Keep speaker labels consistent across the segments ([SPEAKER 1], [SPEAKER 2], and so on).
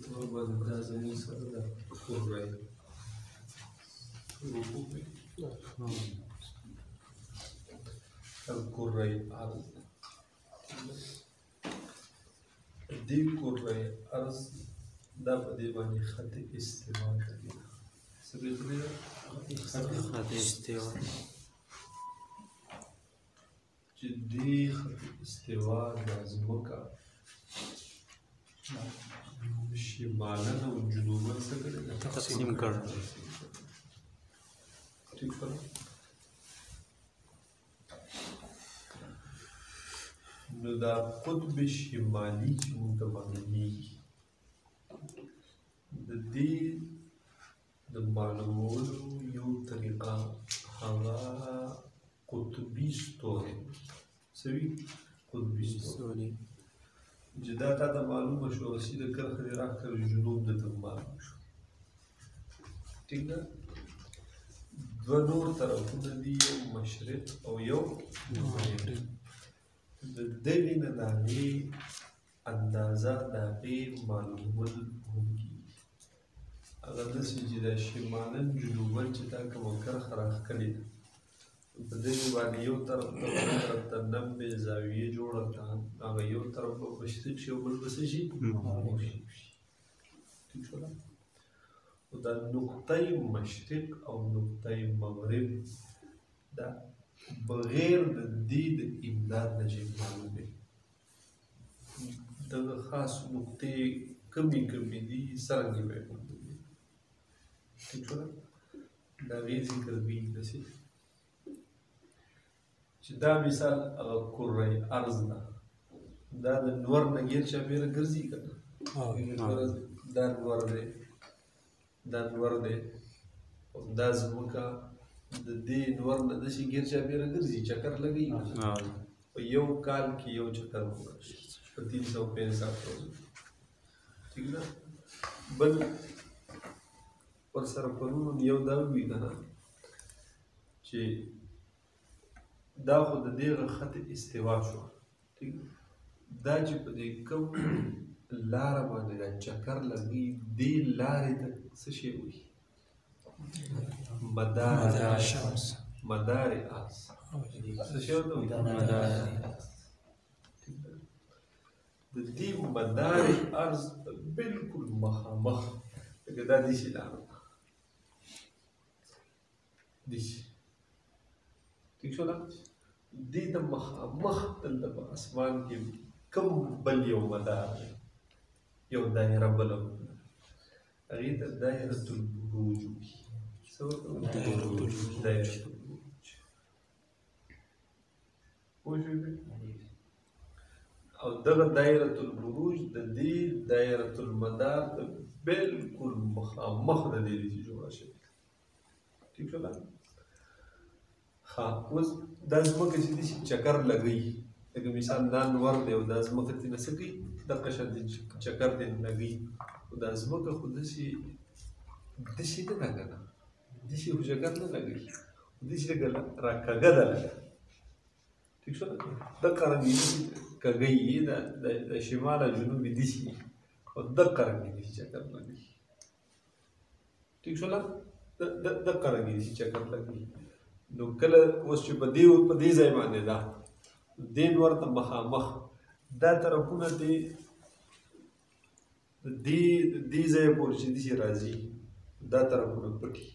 [SPEAKER 1] طور باندې دا زموږ سره ده کوربی الکرې ارض دې کوربی ارض دا په دې باندې خط استوا کوي څه ویل خط استوا چې دې خط استوا د ځمکه شمالا او جنوبا څه کړی
[SPEAKER 2] تقسیم کړ
[SPEAKER 1] ٹھیک شو نو دا قطب شمالي چې موږ ته معلومیږي د دې د معلومولو یو طریقه هغه قطبي ستوري څه وي قطبي ستوري چې دا تا ته معلومه شو رسي د کرښه دې راکړ جنوب د ته معلوم شو ټیک ده دوه نور طرفونه دي یو مشرق او یو مغرب د دغې نه د هغې اندازه د هغې معلومول هم کېږي هغه داسې چې دا شمالا جنوبا چې دا کومه کرښه راښکلې ده په دغې باندې یو طرف ته بل طرف ته 90 زاویې جوړه کړه هغه یو طرف به مشرق شي او بل به څه شي ټیک شو او دا نقطه مشرق او نقطه مغرب دا بغیر د دې د امداد نه چې معلومې دغه خاص نقطې کمې کمې دي څرنګه به یې معلومې ټیک شو د هغې ذکر وي داسې چې دا مثال هغه کره ارض ده دا د نور نه ګیر چاپېره ګرځي که نه دا نور دی دا نور دی دا ځمکه د دې نور نه داسې ګیر چاپېره ګرځي چکر لګوي په یو کال کې یو چکر وکړي په 365 ورځو ټیک ده بل ورسره پرون یو دا وي که نه چې دا خو د دغه خط استوا شو ټیک دا چې په دې کوم لاره باندې دا چکر لګي دې لارې ته څه شی وایي مدار شمس مدار ارض څه شی ورته وایي مدار د دې مدار ارض بالکل مخامخ لکه دا داسې لاره ده داسې ٹھیک شو ده دې د مخامخ دلته په اسمان کې کوم بل یو مدار دی یو دایره بله هغې ته دایرة البروج وایي څه ورته وایي دایرة البروج پوه شوې او دغه دایرة البروج د دې دایرة المدار د بالکل مخامخ د دې چې جوړه شوې ټیک شو ده ها اوس دا ځمکه چې داسې چکر لګوي لکه مثال دا نور دی او دا ځمکه ترېنه څه کوي دغه شان چکر ترېنه لګوي خو دا ځمکه خو داسې نه ده که نه داسې خو چکر نه لګوي داسې لکه راکږه ده لکه ټیک شو دقه رنګې داسې کږه یي د شمال او جنوب یې داسې وي او دقه رنګې داسې چکر لګوي ټیک شوله دقه رنګې داسې چکر لګوي نو کله اوس چې په دې ځای باندې ده دې نور ته مخامخ دا طرفونه دې ځای پورې چې داسې راځي دا طرفونه پټي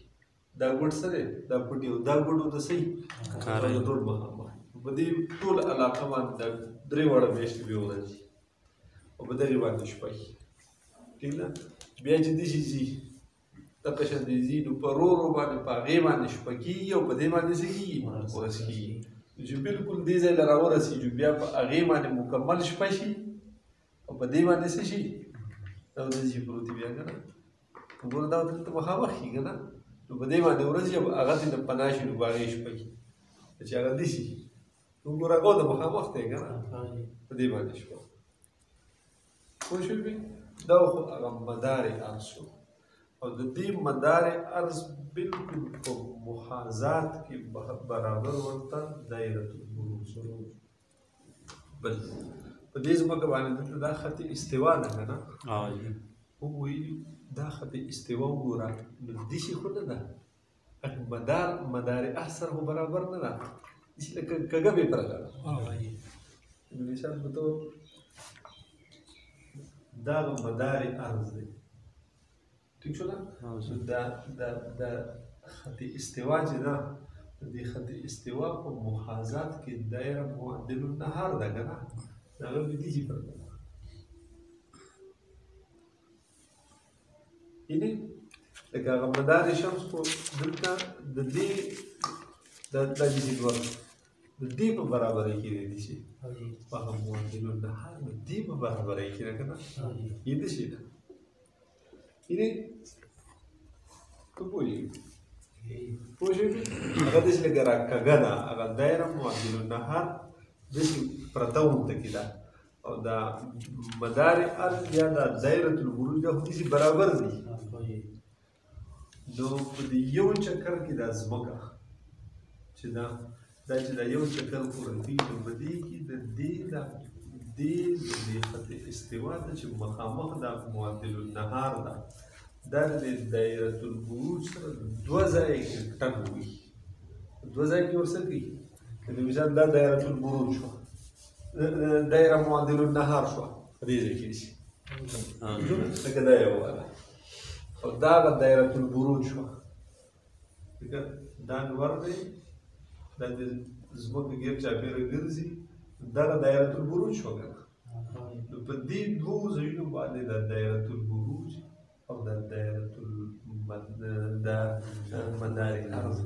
[SPEAKER 1] دا ګوټ څه دی دا پټي او دا ګوټ ورته څه وي ټول مخامخ په دې ټول علاقه باندې دا 3 واړه میاشتې بیا ورځي او په دغې باندې شپه وي ټیک ده بیا چې داسې ځي دغه شان دې ځي نو په ورو باندې په هغې باندې شپه کېږي او په دې باندې څه کېږي ورځ کېږي چې بالکل دې ځای له راورسېږي بیا په هغې باندې مکمل شپه شي او په دې باندې څه شي دا داسې پروت وي بیا که نه وګوره دا دلته مخامخ کي که نه نو په دې باندې ورځي او هغه ترېنه پناه شي نو په هغې شپه کي چې هغه داسې وګوره هغه د مخامخ دی که نه په دې باندې شپه پوه شوې دا خو هغه مدار ارض شو او د دې مدار ارض بالکل په محاذات کې برابر ورته دایرة البروج بل په دې ځمکه باندې دلته دا خط استوا ده که نه وویلي دا خط استوا وګوره نو داسې خو نه ده مدار احسر خو برابر نه ده داسې لکه کږه بې پرته ده د مثال په طور دا مدار عرض دی ٹھیک شو دا خط استوا چې ده د دې خط استوا په محاذات کې دایره معدل النهار ده که نه د هغه بې داسې پرته ده یعنې لکه هغه مدار شمس خو دلته د دې دا داسې دوه د دې په برابرۍ کې دی داسې په هغه معدل النهار د دې په برابرۍ کې ده که نه یې داسې ده یعنې ته پوهېږې پوه شوې هغه داسې لکه راکږه ده هغه دایره معدل النهار داسې پرته ورته کې ده او دا مدار عرض یا دا دایره البروج دا خو داسې برابر دي نو په دې یو چکر کې دا ځمکه چې دا یو چکر پوره کوي نو په دې کې د دې خط استوا ته چې مخامخ دا معدل النهار ده دا د دایره البروج سره دوه ځایه کې ټک وي دوه ځایه کې ورسره کوي د مثال دا دایره البروج شوه دایره معدل النهار شوه په دې ځای کې شي لکه دا یو واله او دا دایره البروج شوه لکه دا نور دی دا د ځمکه ګیر چاپېره ګرځي دغه دایره البروج شوه که نه نو په دې دوو ځایونو باندې دا دایره البروج او دا دایره مدار عرض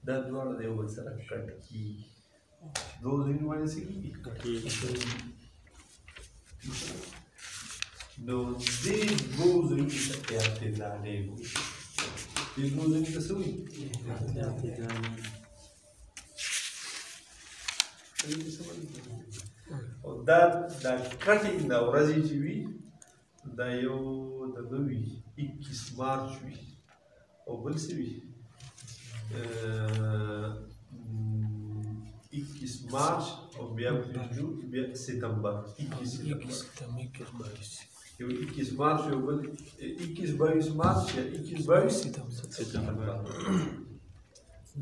[SPEAKER 1] دا دواړه د یو بل سره کټ کېږي دوو ځایونو باندې څه کېږي نو دې دوو ځایونو ته اعتدالۍ وایي دې دوو ځایونو ته څه وایي او دا کټینګ دا ورځې چې وي دا یو دغه وي 21 مارچ وي او بل څه وي 21 مارچ او بیا ستمبر 21 مارچ یو بل 21 مارچ یا 22 ستمبر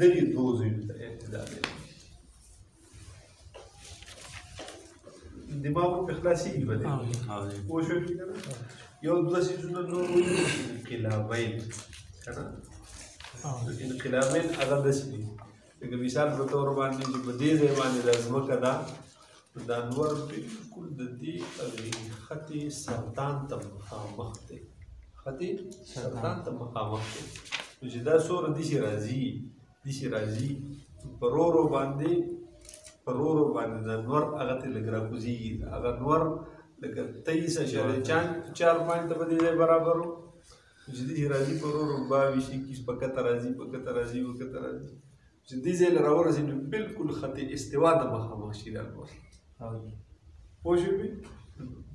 [SPEAKER 1] دغې دوو ځایونو ته اعتدال دماغ په خلاصېږي به دی پوه شوې که نه یو دوه څیزونه نور وایي انقلابین که نه انقلابین هغه داسې دي لکه مثال په طور باندې چې په دې ځای باندې دا ځمکه ده دا نور بالکل د دې خط سرطان ته مخامخ دی خط سرطان ته مخامخ دی نو چې دا څومره داسې راځي په رو باندې دا نور هغه ته لږ راکوزېږي هغه نور لکه 23.4 پوینټه په دې ځای برابر و چې داسې راځي په رو 22 21 په کته راځي چې دې ځای له راورسېږي نو بالکل خط استوا ته مخامخ شي دا نور پوه شوې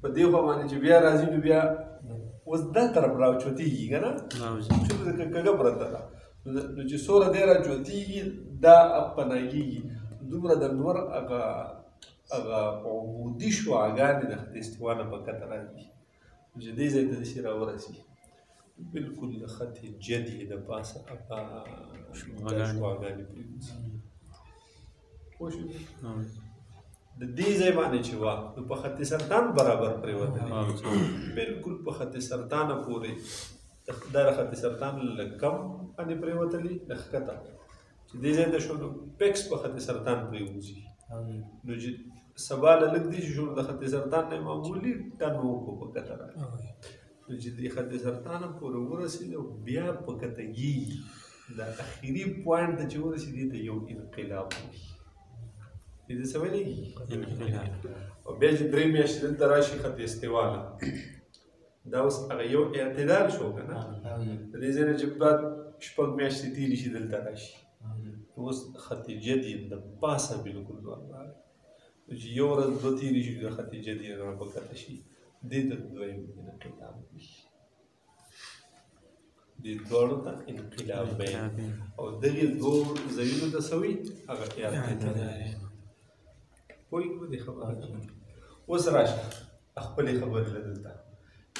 [SPEAKER 1] په دې خوا باندې چې بیا راځي نو بیا اوس دا طرف راچوتېږي که نه چې کږه پرته ده نو چې څومره دی راچوتېږي دا پناهېږي دومره د نور هغه عمودي شعاګانې د خط استوا نه په کته راځي چې دې ځای ته داسې راورسېږي بالکل د خط جد یې د پاسه هغه شعاګانې پرېوځي پوه شوې د دې ځای باندې چې وه نو په خط سرطان برابر پرېوتلې بالکل په خط سرطانه پورې دا د خط سرطان له کم باندې پرېوتلې د ښکته چې دې ځای ته شو نو پیکس په خط سرطان پرېوځي نو چې سبا له لږ دې چې شو د خط سرطان نه معمولي ټن وکړو په کته راځي نو چې دې خط سرطانه پورې ورسېد او بیا په کتهګي دا اخري پوینټ ته چې ورسېد دې ته یو انقلاب وایي دې څه ویلې او بیا چې 3 میاشتې دلته راشي خط استوا نه دا اوس هغه یو اعتدال شو که نه د دې ځای نه چې بعد 6 میاشتې تېرې شي دلته راشي اوس خط جد یې د پاسه بالکل لوړ راغی چې یو ورځ دوه تېرې شي د خط جد یې را په کته شي دې ته دویم انقلاب وایي دې دواړو ته انقلاب وایي او دغې دوو ځایونو ته څه وایي هغه اعتدال پوهېږو دې خبره اوس راشه خپلې خبرې له دلته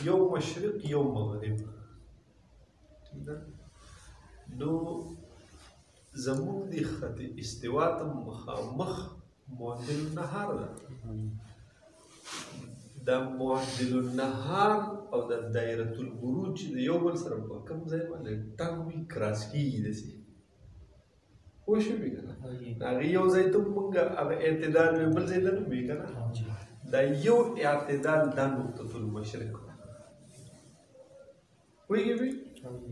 [SPEAKER 1] یو مشرق یو مغرب نو زمونږ د خط استوا ته مخامخ معدل النهار ده دا معدل النهار او د دایره البروج چې د یو بل سره په کوم ځای باندې ټنګ وي کراس کېږي داسې پوه شوې که نه هغه یو ځای ته مونږ هغه اعتدال وي بل ځای ته نه وي که نه دا یو اعتدال دا نقطة المشرق پوهېږې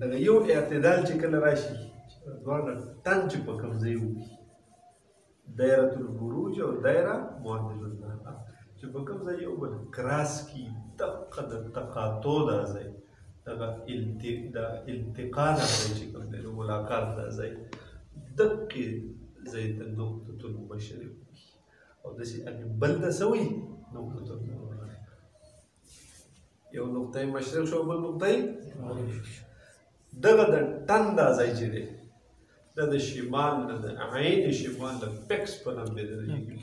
[SPEAKER 1] دغه یو اعتدال چې کله راشي دواړه ټنګ چې په کوم ځای وي دایره البروج او دایره معدل النهار چې په کوم ځای یو بل کراس کي دقه د تقاطع دا ځای دغه التقا دا ځای چې کوم دی نو ملاقات دا ځای دقې ځای ته نقطة المشرق او داسې بل ته څه وي نقطة المغرب یو نقطه مشرق شو بل نقطه دغه د ټن دا ځای چې دی دا د شمال نه د عین شمال د پکس په نام بدلېږي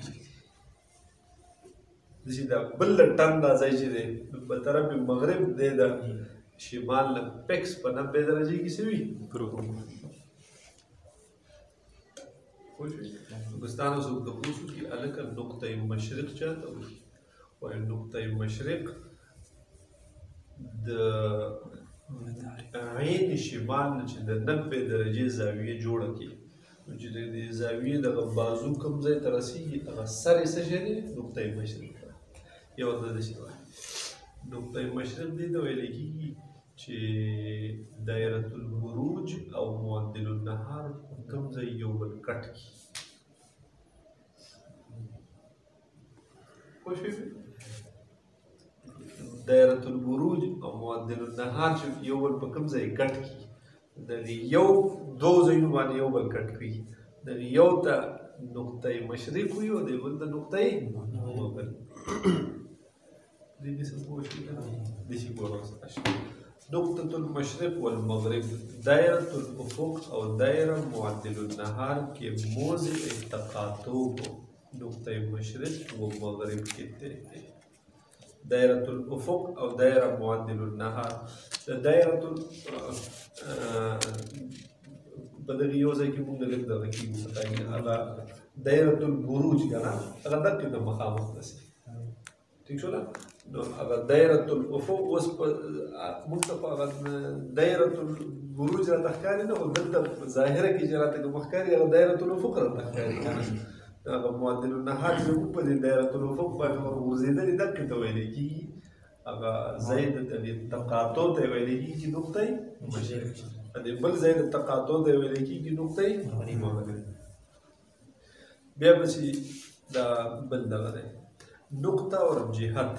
[SPEAKER 1] داسې دا بل د ټن دا ځای چې دی په طرف مغرب دی د شمال نه پکس په نام بدلېږي څه وي پاکستان څوک د پوسو کې الکه نقطه مشرق چاته وایي وایي نقطه مشرق د عین شمال نه چې د 90 درجې زاویه جوړه کړي نو چې د زاویې دغه بازو کوم ځای ته رسېږي هغه سر یې څه شی دی نقطه مشرق یو د داسې وایي نقطه مشرق دې ته ویل کېږي چې دایره البروج او معدل النهار کوم ځای یو بل کټ کړي پوه شوې دایره البروج او معدل النهار چې یو بل په کوم ځای کټ کړي دغه یو دو ځایونو باندې یو بل کټ کړي دغه یو ته نقطه مشرق وي او د بل ته نقطه مغرب دې څه پوه شوې داسې ګورو نقطة المشرق والمغرب دائرة الأفق أو دائرة معدل النهار کے موضع تقاطع کو نقطة مشرق و مغرب کہتے ہیں دائرة الأفق أو دائرة معدل النهار دائرة بدغي یوځای کې موږ لږ دغه کېږو دائرة البروج که نه هغه دقې ته مخامخ رسي ٹھیک شو نو هغه دایره الافق اوس موږ ته په هغه دایره البروج راته ښکاري نه خو دلته ظاهره کې چې راته کوم ښکاري هغه دایره الافق راته ښکاري هغه معدل النهار چې موږ په دې دایره الافق باندې ورغورځېدلې دقې ته ویلی کېږي هغه ځای د تقاطع ته ویلی کېږي نقطه مشرق د بل ځای د تقاطع ته ویلی کېږي نقطه مغرب بیا پسې دا بل دغه دی نقطه اور جهت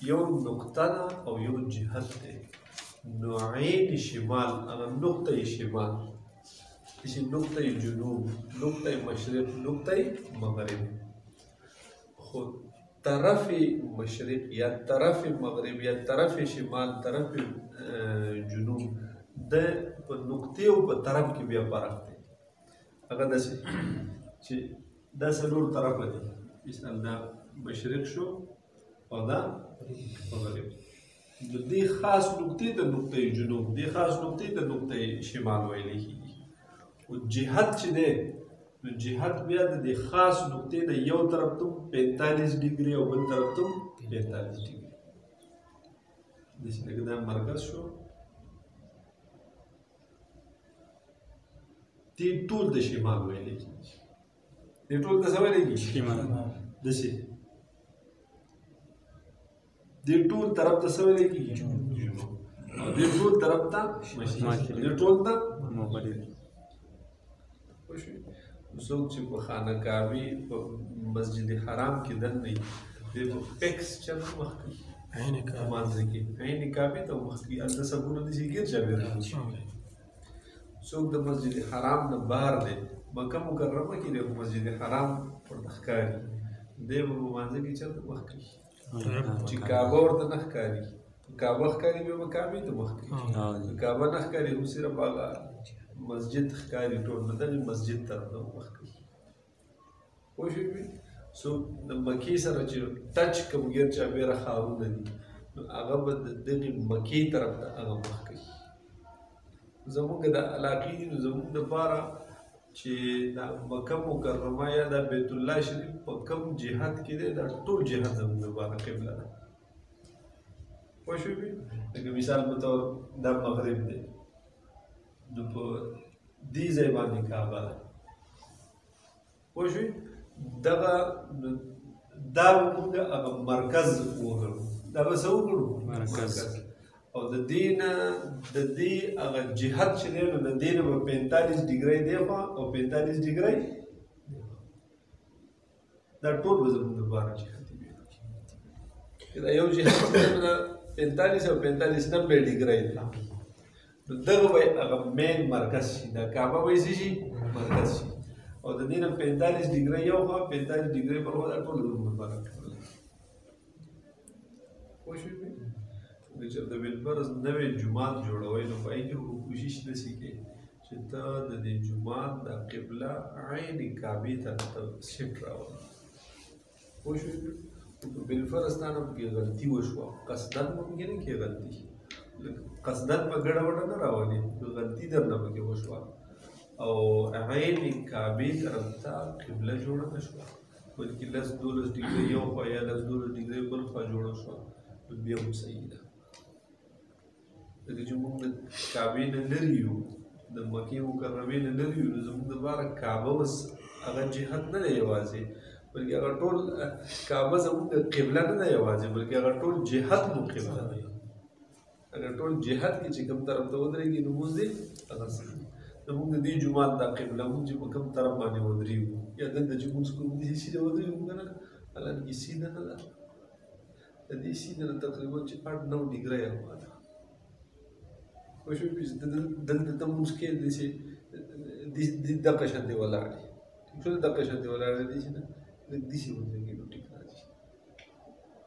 [SPEAKER 1] یو نقطه ده او یو جهت دی نو عین شمال هغه نقطه شمال چې نقطه جنوب نقطه مشرق نقطه مغرب خو طرف مشرق یا طرف مغرب یا طرف شمال طرف جنوب د په نقطې او په طرف کې بیا فرق دی هغه داسې چې دا څلور طرفه دي مثلا دا مشرق شو او دا مغرب د دې خاص نقطې ته نقطه جنوب دې خاص نقطې ته نقطه شمال ویل کېږي او جهت چې دی نو جهت بیا د دې خاص نقطې د یو طرف ته 45 ډیګري او بل طرف ته 45 ډیګري داسې لکه دا مرکز شو دې ټول د شمال ویل کېږي دې ټول د څه ویل کېږي شمال داسې دې ټول طرف ته څه ویل کېږي جنوب او دې ټول طرف ته مشرق دې ټول ته مغرب څوک چې په خانه کعبې په مسجد حرام کې دننه دې په پکس چرته مخ کوي عین کعبې عین کعبې ته مخ کوي هلته سبونه داسې ګرځوي څوک د مسجد حرام نه بهر دی مکه مکرمه کې دی مسجد حرام ورته ښکاري دی به په مانځه کې چرته مخ کوي چې کعبه ورته نه ښکاري کعبه ښکاري بیا به کعبې ته مخ کوي کعبه نه ښکاري خو صرف هغه مسجد ښکاري ټول نو دغې مسجد طرف ته مخ کوي پوه شوې څوک د مکې سره چې ټچ کوم ګیر چاپېره ښارونه دي نو هغه به د دغې مکې طرف ته هغه مخ کوي. زمونږ د علاقې دي نو زمونږ دپاره چې دا مکه مکرمه یا دا بیت الله شریف په کوم جهت کې دی دا ټول جهت زمونږ دپاره قبله ده. پوه شوې؟ لکه مثال په طور دا مغرب دی نو په دې ځای باندې کعبه ده. پوه شوې؟ دغه دا به موږ هغه مرکز وګڼو. دا به څه وګڼو؟ مرکز. او د دې نه د دې هغه جهت چې دی نو د دې نه به 45 ډګرۍ دی خوا او 45 ډګرۍ دا ټول به زموږ دپاره جهت وي. دا یو جهت چې دی 45 او 45 90 ډګرۍ دی نو دغه به هغه مین مرکز شي. دا کعبه به یې څه شي؟ مرکز شي. او د دې نه 45 ډګرۍ یو خوا 45 ډګرۍ بل خوا دا ټول زموږ دپاره قبله ده. پوه شوې؟ که چېرته بالفرض نوی جومات جوړوئ نو په هغې کې به کوشش داسې کوې چې ته د دې جومات دا قبله عین کعبې طرف ته شفټ راولې. پوه شوې؟ که بالفرض تا نه پکې غلطي وشوه قصدن ممکنه کې غلطي قصدن به ګډه وډه نه راولې غلطي در نه پکې وشوه او عین کعبې طرف ته قبله جوړه نه شوه بلکې 10-12 ډګرۍ یو خوا یا 10-12 ډګرۍ بل خوا جوړه شوه نو بیا هم صحیح ده. ځکه چې موږ د کعبې نه لرې یو د مکې مکرمې نه لرې یو نو زموږ دپاره کعبه اوس هغه جهت نه دی یوازې بلکې هغه ټول کعبه زموږ د قبله نه ده یوازې بلکې هغه ټول جهت مو قبله دی. هغه ټول جهت کې چې کوم طرف ته ودرېږي نو مونځ دی هغه صحیح. زموږ د دې جومات دا قبله مونږ چې په کوم طرف باندې ودرېږو یا دلته چې مونځ کوو داسې سیده ودرېږو که نه حالانکې سیده نه ده. د دې سیده نه تقریبا چې 8-9 ډګرۍ هوا ده. پوه شوې؟ چې دلته ته مونځ کوې داسې دغه شانتې ولاړ یې ټیک شو دغه شانتې ولاړ دی داسې نه لږ داسې ودرېږي نو ټیک راځي.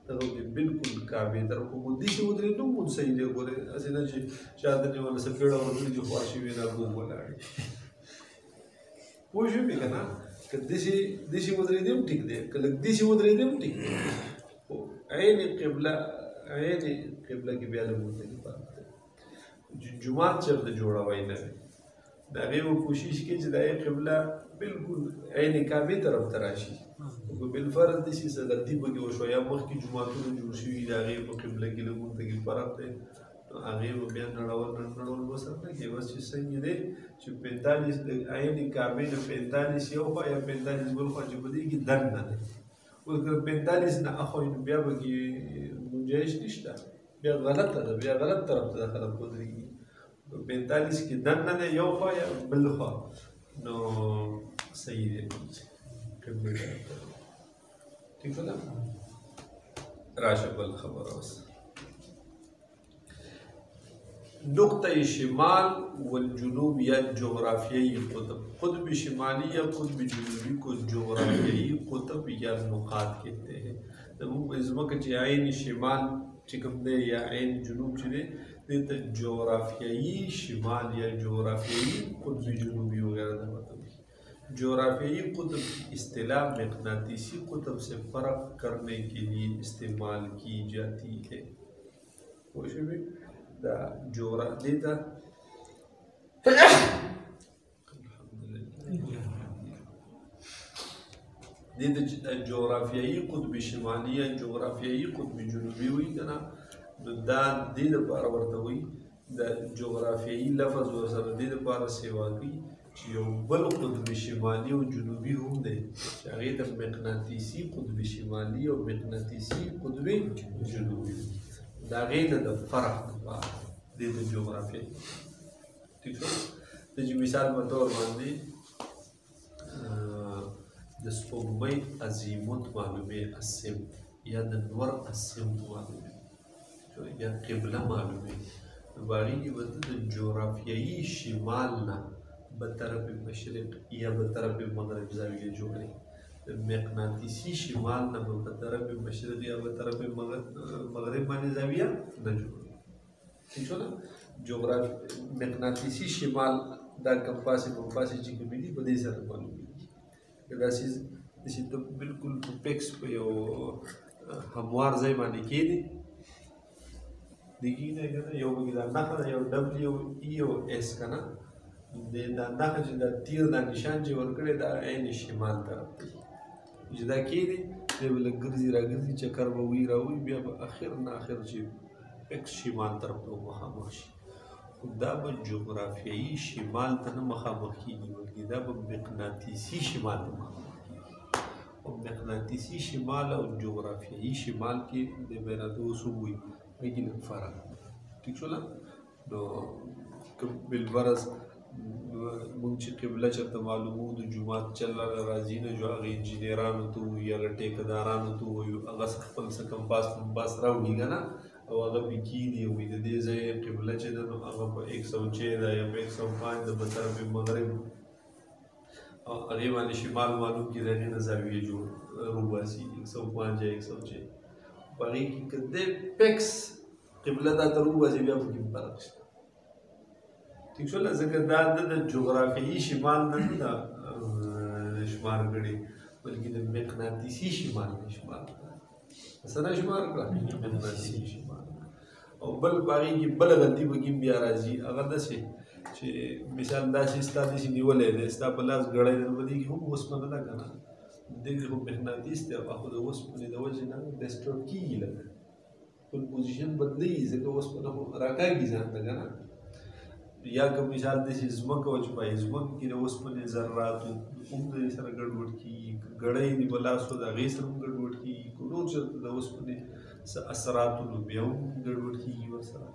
[SPEAKER 1] دغه بالکل کعبې طرف خو داسې ودرېدو مونځ صحیح دی. ګورې هسې نه چې چاته نیوله څپېړه ورغلي چې خوا شوي نه ګوم ولاړ یې. پوه شوې که نه؟ که داسې ودرېدې هم ټیک دی که لږ داسې ودرېدې هم ټیک دی. عین قبله کې بیا لږ ودرېږي فرق دی. جومات چېرته جوړوئ نوی د هغې به کوشش کوي چې د هغې قبله بالکل عین کعبې طرف ته راشي. که بالفرض داسې څه غلطي پکې وشوه یا مخکې جوماتونه جوړ شوي د هغې په قبله کې لږ ورته کې فرق دی نو هغې به بیا نړول به سر نه کوي. بس چې څنګه دی چې 45 د عین کعبې نه 45 یو خوا یا 45 بل خوا چې په دې کې دن نه دی. اوس که 45 نه اخوئ نو بیا به کې ګنجایش نشته بیا غلطه ده بیا غلط طرف ته خلک ودرېږي. 45 کې دن نه دی یو خوا یا بل خوا نو صحیح دی قبلې طرف ته. ٹھیک شو ده؟ راشه بل خبره اوس نقطه شمال والجنوب یا جغرافیایی قطب. قطب شمالی یا قطب جنوبی کو جغرافیایی قطب یا نقاط کہتے ہیں. زموږ په ځمکه چې عین شمال چې کوم دی یا عین جنوب چې دی دې ته جغرافیایی شمال یا جغرافیایی قطب جنوبی وغیرہ دا مطلب ہے. جغرافیایی قطب اصطلاح مقناطیسی قطب سے فرق کرنے کے لیے استعمال کی جاتی ہے. دا دیتا جغرافیایی قطب شمالی یا جغرافیایی قطب جنوبی ہوئی کنا دا دې دپاره ورته وایي د جغرافیایی لفظ ورسره دې دپاره سیوا کوي چې یو بل قطب شمالي او جنوبي هم دی چې هغې ته مقناطیسي قطب شمالي او مقناطیسي قطب جنوبي د هغې نه د فرق دپاره دې ته جغرافیایي. ټیک شو؟ د مثال په طور باندې د سپوږمۍ عظیمت معلومې السمت یا د نور السمت معلومې یا قبله معلومې نو په هغې کې به ته د جغرافیایي شمال نه به طرف مشرق یا به طرف مغرب زاویه جوړوي. د مقناطیسي شمال نه به په طرف مشرق یا به طرف مغرب باندې زاویه نه جوړوي. ٹھیک شو نه؟ مقناطیسي شمال دا کمپاس چې کومې دي په دې سره معلومېږي. داسې ته بالکل په پیکس په یو هموار ځای باندې کښېنې دګي نه کنه یو بګی دا نه یو ډبلیو ای او اس کنه دا نه چې دا تیر دا نشان چې ورکړي دا عین شمال طرف دی چې دا کې دی دی بل ګرځي راګرځي چکر به وی راوي بیا به اخر نه اخر چې ایکس شمال طرف ته مخامخ شي خو دا به جغرافیایي شمال ته نه مخامخ کېږي بلکې دا به مقناطیسي شمال ته مخامخ کېږي او مقناطیسي شمال او جغرافیایي شمال کې د بیناتو اصول وي هغې کې لږ فرق ټیک شوله نو بالفرض مونږ چې قبله چېرته معلومو د جومات چل راځي نه جو هغې انجینرانو ته ووایي هغه ټیکهدارانو ته ووایي هغه خپل څه کمپاس ومپاس راوړي که نه او هغه پې کښېني وایي د دې ځای قبله چې ده نو هغه په 106 ده یا په 105 ده په طرف مغرب او هغې باندې شمال معلوم کړي د هغې نه زاویې جوړ روباسي 105 یا 106 په هغې کې که دی پیکس قبله دا ته روباسي بیا پکې فرق شته ٹھیک شو ځکه دا د جغرافیایي شمال نه ده شمار کړي بلکې د مقناطیسي شمال نه شمار کړه څه نه شمار کړه مقناطیسي شمال او بل په هغې کې بله غلطي پکې بیا راځي هغه داسې چې مثال داسې ستا داسې نیولی دی ستا په لاس ګړی دی نو په دې کې هم اوسپنه ده که نه دې کې خو مقناطیس دی خو د اوسپنې د وجې نه ډسټرب کېږي لکه خپل پوزیشن بدلېږي ځکه اوسپنه خو راکاږي ځان ته که نه یا که مثال داسې ځمکه وه چې په ځمکه کې د اوسپنې ذراتو هم د دې سره ګډوډ کېږي ګړی دي په لاس و د هغې سره هم ګډوډ کېږي که نور چېرته د اوسپنې څه اثراتو نو بیا هم ګډوډ کېږي ورسره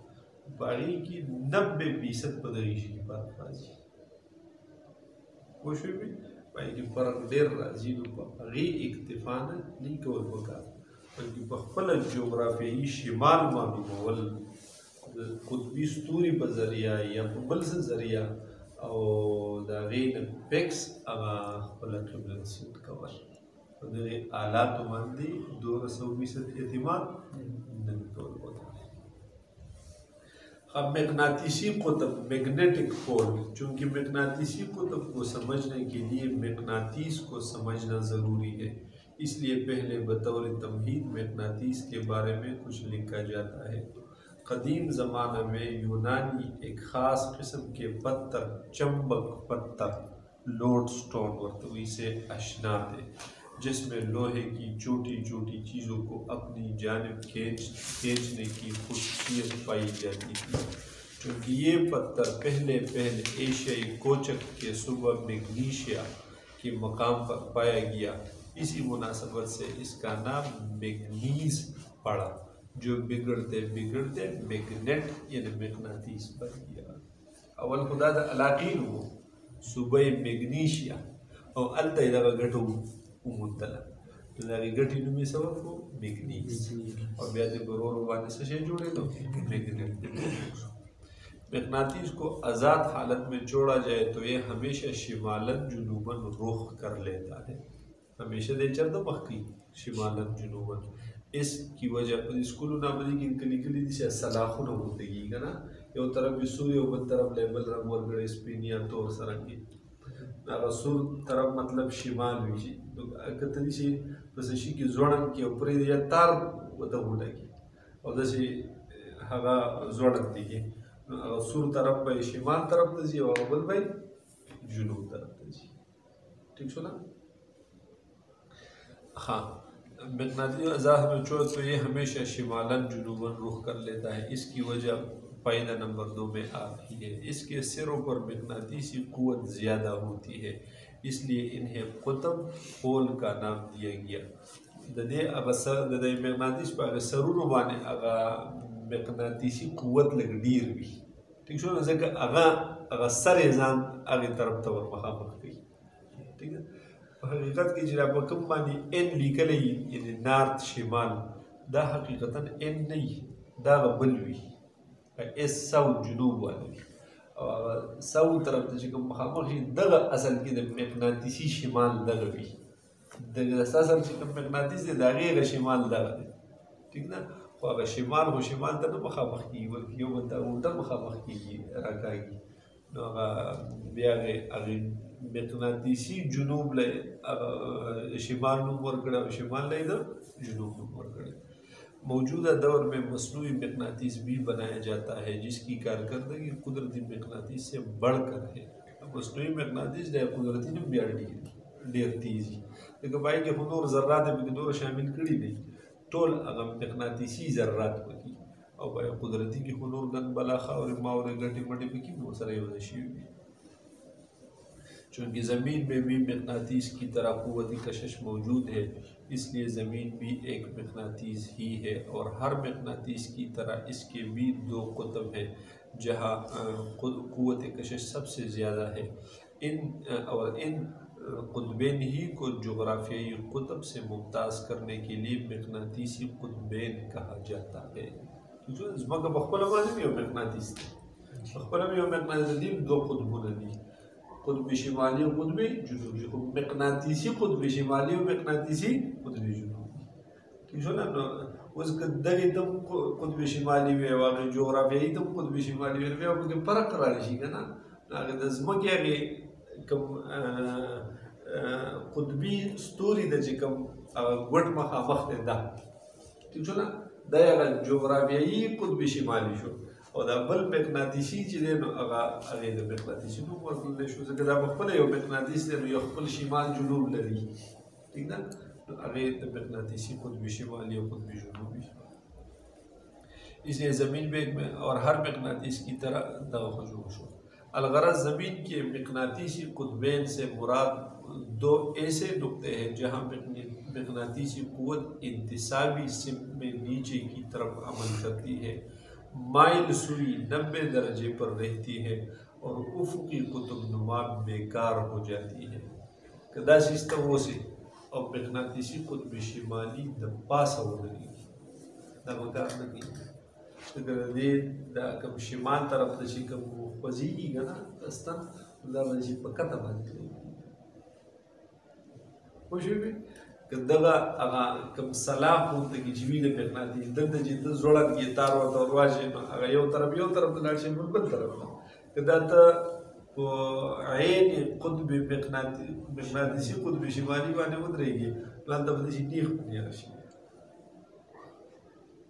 [SPEAKER 1] په هغې کې 90% په دغې شي کې فرق راځي پوه شوې په هغې کې فرق ډېر راځي نو په هغې اکتفا نه کول پکار بلکې په خپله جغرافیایي شمال معلومول قطبي ستوري په ذریعه یا په بل څه ذریعه او د هغې نه پیکس هغه خپله قبله سیټ کول په دغې آلاتو باندې 200% اعتماد نه کول پکار اب مقناطیسی قطب میگنیٹک پول چونکہ مقناطیسی قطب کو سمجھنے کے لیے مقناطیس کو سمجھنا ضروری ہے اس لیے پہلے بطور تمہید مقناطیس کے بارے میں کچھ لکھا جاتا ہے قدیم زمانہ میں یونانی ایک خاص قسم کے پتھر چمبک پتھر لوڈ سٹون ورتوی سے اشنا تھے جس میں لوہے کی چھوٹی چھوٹی چیزوں کو اپنی جانب کھینچنے کی خصوصیت پائی جاتی تھی چونکہ یہ پتھر پہلے ایشیائی کوچک کے صوبہ میگنیشیا کے مقام پر پایا گیا اسی مناسبت سے اس کا نام میگنیز پڑا جو بگڑتے بگڑتے میگنیٹ یعنی مقناطیس بن گیا اول خدا دا علاقین ہو صوبہ میگنیشیا او التا ادھا گھٹو وموندله نو د هغې ګټې نوم یې څه ورکړو میګنیز او بیا دې په ورو ورو باندې څه شی جوړېدو میګنیټ مقناطیس کو آزاد حالت میں چھوڑا جائے تو یہ ہمیشہ شمالاً جنوباً رخ کر لیتا ہے ہمیشہ دے چرته مخ کی شمالاً جنوباً اس کی وجہ پر اسکولونه باندې کې کلی کلی دي چې سلاخونه وندګي کنه یو طرف یې سور یو بل طرف لیبل رنگ ورګړي سپین یا تور سره کې هغه سور طرف مطلب شمال وي چې کته دي چې په څه شي کې ځوړن کې او پرې یا تار وته وډګي او داسې هغه ځوړن دي نو هغه سور طرف به شمال طرف ته ځي او بل به جنوب طرف ته ځي ٹھیک شو نا ہاں مقناطیسی آزاد میں چھوڑ تو یہ ہمیشہ شمالاً جنوباً رخ کر لیتا ہے اس کی وجہ فائدہ نمبر 2 میں آتی ہے اس کے سروں پر مقناطیسی قوت زیادہ ہوتی ہے اس لیے انہیں قطب پول کا نام دیا گیا د دې هغه سر د مقناطیس په هغه سرونو باندې هغه مقناطیسي قوت لږ ډېر وي ټیک شو ځکه هغه سر یې ځان هغې طرف ته ور مخامخ کوي ټیک ده په حقیقت کې چې دا په کوم باندې ان لیکلی یعنې نارت شمال دا حقیقتا ان نه وي دا هغه بل وي اس ساوت جنوب باندې وي او هغه ساوت طرف ته چې کوم مخامخ شي دغه اصل کې د مقناطیسي شمال دغه وي دغه اصل چې کوم مقناطیس دی د هغې هغه شمال دغه دی ټیک ده خو هغه شمال خو شمال ته نه مخامخ کېږي بلکې یو بل ته الټه مخامخ کېږي راکاږي نو هغه بیا هغې مقناطیسي جنوب له شمال نوم ورکړی او شمال له یې د جنوب نوم ورکړی मौजूदा दौर में मसनूई मकनातीस भी बनाया जाता है जिसकी कारकर्दगी कुदरती मकनातीस से बढ़कर है। मसनूई मकनातीस कुदरती ने ډېر تیزی لکه پای کې خو نور ذرات پکې نور شامل کړي دي ټول هغه مقناطیسي ذرات پکې او په قدرتی کې خو نور ګن بلا خاورې ماورې ګټې مټې پکې ورسره یو ځای شوي دي چونکہ زمین میں بھی مقناطیس کی طرح قوت کشش موجود ہے اس لیے زمین بھی ایک مقناطیس ہی ہے اور ہر مقناطیس کی طرح اس کے بھی دو قطب ہیں جہاں قوت کشش سب سے زیادہ ہے ان قطبین ہی کو جغرافیائی قطب سے ممتاز کرنے کے لیے مقناطیسی قطبین کہا جاتا ہے زمکه په خپله باندې یو مقناطیس دی په خپله یو مقناطیس دی دو قطبونه دي قطب شمالی و قطب جنوبی خو مقناطیسی قطب شمالی و مقناطیسی قطب جنوبی ٹھیک شو نه اوس که دغې ته قطب شمالی وی او هغې جغرافیایي ته قطب شمالی وی بیا پکې فرق راشي که نه هغې د ځمکې هغې کوم قطبي ستوري ده چې کوم ګوټ مخامخ دی دا ٹھیک شو نه دا هغه جغرافیایي قطب شمالی شو او دا بل مقناطیسي چې دی نو هغې د مقناطیسي نوم ورکړلی شو ځکه دا په خپله یو مقناطیس دی نو یو خپل شمال جنوب لري ٹھیک ده نو هغې د مقناطیسي قطب شمالي او قطب جنوبي اس لیے زمین میں اور ہر مقناطیس کی طرح دغه جوړ شو الغرض زمین کے مقناطیسی قطبین سے مراد دو ایسے نقطے ہیں جہاں مقناطیسی قوت انتصابی سمت میں نیچے کی طرف عمل کرتی ہے مائل سوئی 90 درجے پر رہتی ہے اور افقی قطب نما بیکار ہو جاتی ہے کدا سیستم وہ سے اور مقناطیسی قطب شمالی دپاسا ہو لگی دا مکار لگی دا کم شمال طرف ته چې کوم خوځېږي که نه دستن دا به چې په کته باندې کوي پوه شوې که دغه هغه کوم سلاح ورته کې چې وي د مقناطیس دلته چې ته زوړک یې تار ورته ور واچوې نو هغه یو طرف ته لاړ شي بل طرف ته که دا ته په عین قطب مقناطیسي قطب شمالي باندې ودرېږي نو هلته به داسې نیغ په نیغه شي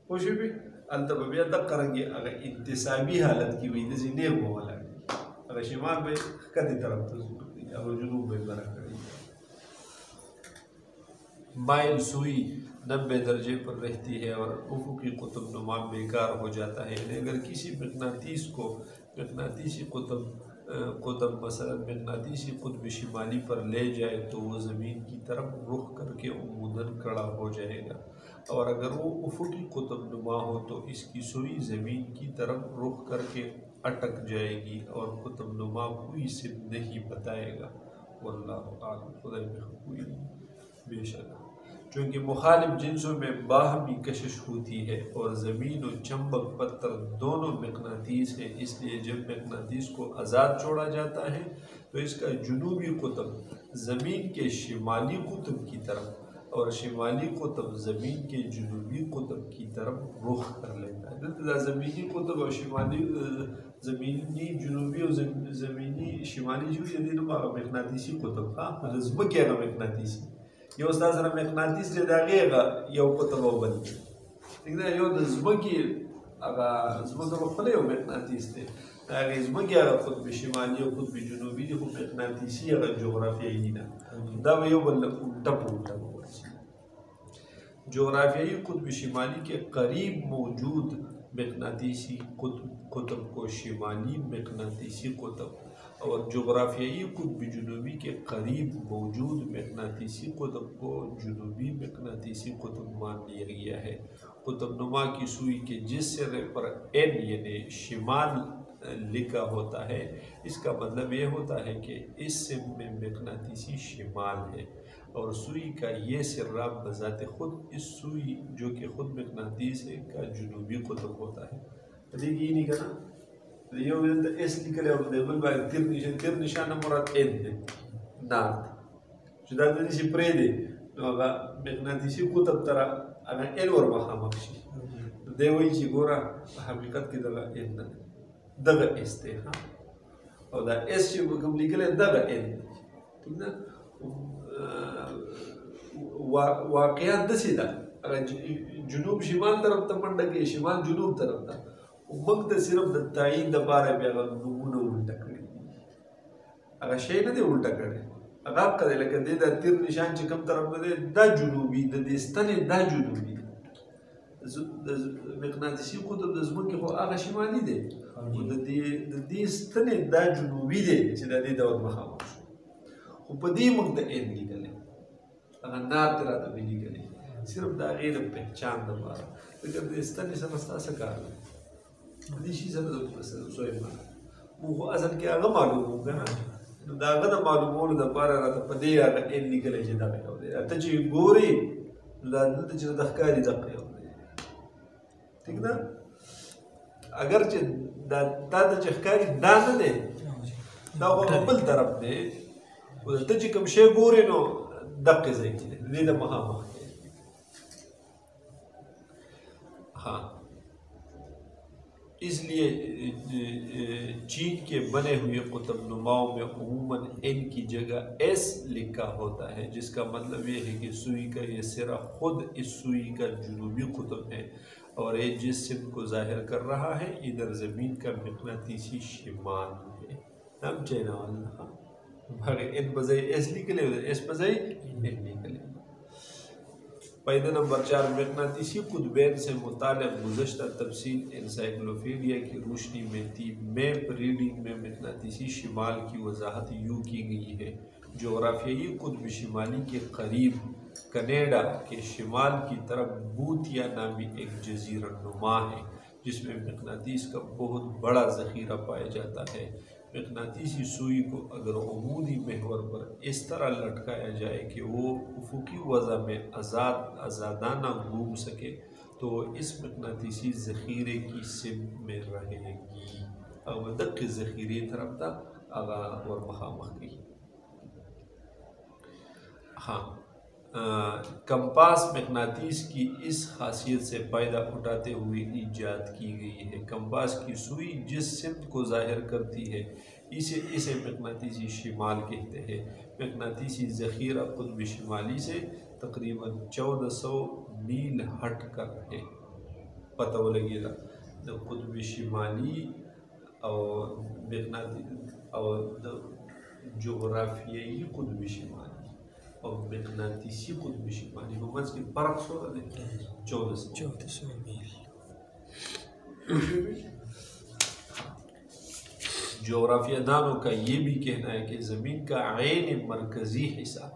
[SPEAKER 1] پوه شوې هلته به بیا دقه رنګې هغه انتصابي حالت کې وي داسې نیغ به ولاړ وي هغه شمال به یې ښکتې طرف ته ځوړي هغه جنوب به یې بره کړی مائل سوئی 90 درجے پر رہتی ہے اور افقی قطب نما بیکار ہو جاتا ہے یعنی اگر کسی مقناطیس کو مقناطیسی قطب مثلا مقناطیسی قطب شمالی پر لے جائے تو وہ زمین کی طرف رخ کر کے عموداً کڑا ہو جائے گا اور اگر وہ افقی قطب نما ہو تو اس کی سوئی زمین کی طرف رخ کر کے اٹک جائے گی اور قطب نما کوئی سمت نہیں بتائے گا واللہ اعلم خدا کوئی بے شک چونکہ مخالف جنسوں میں باہمی کشش ہوتی ہے اور زمین و چمبک پتھر دونوں مقناطیس ہیں اس لیے جب مقناطیس کو آزاد چھوڑا جاتا ہے تو اس کا جنوبی قطب زمین کے شمالی قطب کی طرف اور شمالی قطب زمین کے جنوبی قطب کی طرف رخ کر لیتا ہے زمینی قطب اور شمالی زمینی جنوبی اور زمینی شمالی جو یہ مقناطیسی قطب ځمکې هغه مقناطیسي یو ستا سره مقناطیس دی د هغې هغه یو قطب او بل دی ټیک ده یو د ځمکې هغه ځمکه په خپله یو مقناطیس دی د هغې ځمکې هغه قطب شمالي او قطب جنوبي دي خو مقناطیسي هغه جغرافیایي ده دا به یو بل الټه په الټه به ورسي جغرافیائی قطب شمالی کے قریب موجود مقناطیسی قطب کو شمالی مقناطیسی قطب اور جغرافیائی قطب جنوبی کے قریب موجود مقناطیسی قطب کو جنوبی مقناطیسی قطب مان لیا گیا ہے قطب نما کی سوئی کے جس سرے پر این یعنی شمال لکھا ہوتا ہے اس کا مطلب یہ ہوتا ہے کہ اس سمت میں مقناطیسی شمال ہے اور سوئی کا یہ سرہ بذات خود اس سوئی جو کہ خود مقناطیس ہے کا جنوبی قطب ہوتا ہے دیکھیے نہیں کہنا یو دلته اس لیکلی او د بل باندې تیر نشانه مراد این دی نارت چې دا داسې پرېږدي نو هغه مقناطیسي قطب ته هغه این ور مخامخ شي دی وایي چې ګوره په حقیقت کې دغه این نه دی دغه اس دی او دا اس چې کوم لیکلی دغه این دی ټیک ده واقعیت داسې ده جنوب شمال طرف ته منډه کوي، شمال جنوب طرف ته. موږ ته صرف د تعین دپاره بیا هغه نومونه الټه کړي دي. هغه شی نه دی الټه کړی، هغه حقه دی. لکه دې دا تیر نشان چې کوم طرف ته دی دا جنوبي، د دې ستنې دا جنوبي دی. د مقناطیسي قطب د ځمکې خو هغه شمالي دی، خو د دې ستنې دا جنوبي دی چې د دې دور مخامخ شو. خو په دې موږ د این لیکلی، هغه نار ترې راته مې لیکلی صرف د هغې د پهچان دپاره. ځکه د ستنې سره ستا څه کار دی؟ د دې شي سره سوی مانا موږ خو اصل کې هغه معلوموو که نه، نو د هغه د معلومولو دپاره راته په دې هغه این لیکلی چې دغه یو دی. ته چې ګورې نو دا دلته چې د ښکاري دغه یو دی. ټیک ده؟ اگر چې تا ته چې ښکاري دا نه دی، دا خو بل طرف دی. ته چې کوم شی ګورې نو دقې ځای کې دی، د دې د مخامخ دی. हाँ, इसलिए चीन के बने हुए कुतुबनुमाओं में अमूमन एन की जगह एस लिखा होता है, जिसका मतलब ये है कि सुई का ये सिरा खुद इस सुई का जुनूबी कुतुब है और ये जिस सिम को जाहिर कर रहा है इधर ज़मीन का मक़नातीसी शिमाल है. हम चाइना वाला भागे एन बजाय एस निकले, एस बजाय एन निकले. पैदा नंबर 4 मक़नातीसी कुतुबैन से मुताल्लिक़ गुज़श्ता तफसील एनसाइक्लोपीडिया की रोशनी में थी. मैप रीडिंग में मक़नातीसी शिमाल की वजाहत यूँ की गई है. जोग्राफियाई कुतुब शिमाली के करीब कनाडा के शिमाल की तरफ बूतिया नामी एक जजीरा नुमा है, जिसमें मक़नातीस का बहुत बड़ा ज़ख़ीरा पाया जाता है. मक़नातीसी सुई को अगर अमूदी महवर पर इस तरह लटकाया जाए कि वो उफ़ुकी वज़ा में आज़ादाना घूम सके तो इस मक़नातीसी ज़ख़ीरे की सिम में रहेगी. अब दक़ ज़ख़ीरे तरफ था आगा और मखामख की. हाँ, कंपास मक़नातीस की इस खासियत से फ़ायदा उठाते हुए ईजाद की गई है. कंपास की सुई जिस सिमत को ज़ाहिर करती है इसे मक़नातीसी शिमाल कहते हैं. मक़नातीसी ज़ख़ीरा क़ुत्ब शिमाली से तकरीबन 1400 मील हट कर है. पता हो लगेगा द क़ुत्ब शिमाली और जोग्राफियाई क़ुत्ब शिमाली और मक़नातीसी क़ुत्ब शिमाली को मज़ की फ़र्क सो रहा है 1400 मील. जोग्राफियादानों का ये भी कहना है कि ज़मीन का ऐन मरकज़ी हिस्सा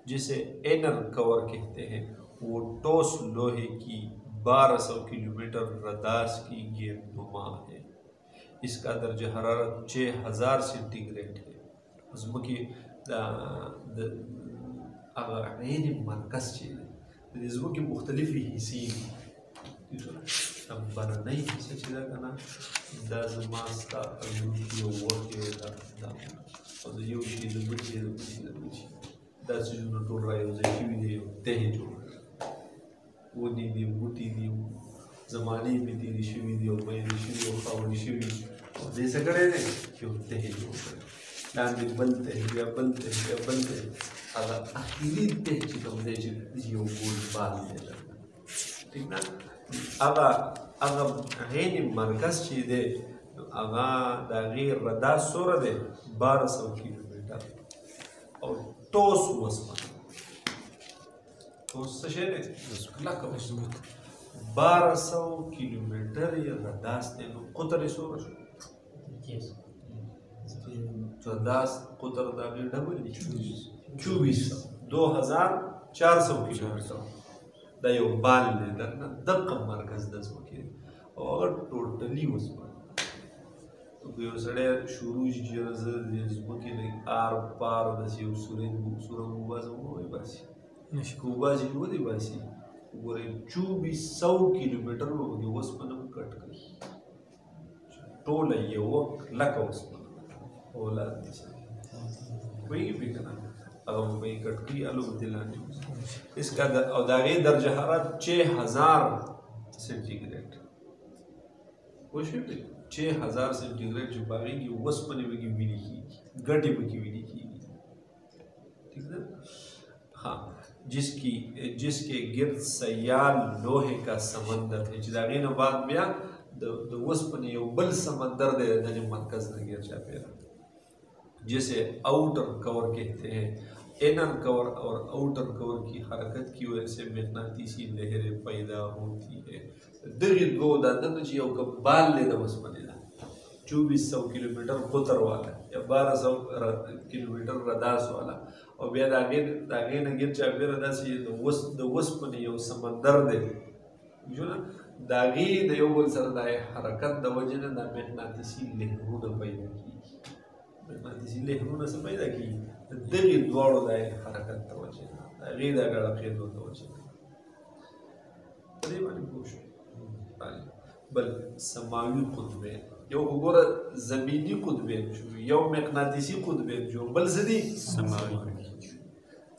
[SPEAKER 1] जिसे इनर कवर कहते हैं वो टोस लोहे की 1200 किलोमीटर रदास की गेंदनुमा है. इसका दर्जा हरारत 6000 सेंटीग्रेड है. ज़मीन ऐन मरकज़ ज़मीन की मुख्तलिफ़ हिस्से बना नहीं हिस्सा चला करना दा ज़मास्ता यो वर्क दा और यो चीज़ बच्चे दा चीज़ न टोल रहा है उसे शिवी दे तेहे जो वो नी दी बूटी दी ज़माने में तेरी शिवी दी और मैं शिवी और खावड़ी शिवी और जैसे करे ने क्यों तेहे जो लान दी बनते आला आखिरी तेह चिकम दे यो गोल बाल दे ठीक ना. आगा غین مرکز چې دی هغه د هغې ردا سوره دی 1200 کیلومتر او ټوس وسپنه. ټوس څه شی دی؟ کلکه وسپنه. 1200 کیلومتر یې رداست دی. نو قطر یې څومره شو؟ رداست قطر د هغې ډبل دی 2400 کیلومتر. دا یو بال دی درنه دقه مرکز د ځمکې او هغه ټوټلي وسپنه. یو سړی شروع شي چې زه د ځمکې نه آر پار داسې یو سورنګ وباسم وباسي که وباسي نو ودې باسي. وګورئ 2400 کیلومتر به پکې وسپنه کټ کړي. ټوله یوه کلکه وسپنه اولاد دي پوهېږي پرې که نه هغه به یې کټ کړي هلته به لاندې इसका और दागे दर्जा हरारत 6000 सेंटीग्रेड. खुश है 6000 सेंटीग्रेड जो बागेगी वसपने में की विनी की गड्ढे में की विनी की. ठीक है. हाँ, जिसके गिर्द सयाल लोहे का समंदर है چې د هغې نه بعد بیا د اوسپنې یو بل سمندر دی د دې مرکز نه ګیر چاپېره جسے आउटर कवर कहते हैं इनर कवर और आउटर कवर की हरकत की वजह से मकनातीसी लहरें पैदा होती है दगी दो दादन जी यौ का बाल ले द ओसपने 2400 किलोमीटर कुतर वाला या 1200 किलोमीटर रदास वाला और बया दागे न गिर चाबे रदास ये द ओसपने यौ समंदर दे जो ना दागी द यौ बल सर दाए हरकत द वजह न मकनातीसी लहरों पैदा की مقناطیسي لهرونه څه پیدا کیږي د دغې دواړو د حرکت ته وجه ده د هغې د ګډه کېدو ته وجه ده په دې باندې پوه شو بل سماوي قطبین یو خو ګوره زمیني قطبین شو یو مقناطیسي قطبین شو بل څه دي سماوي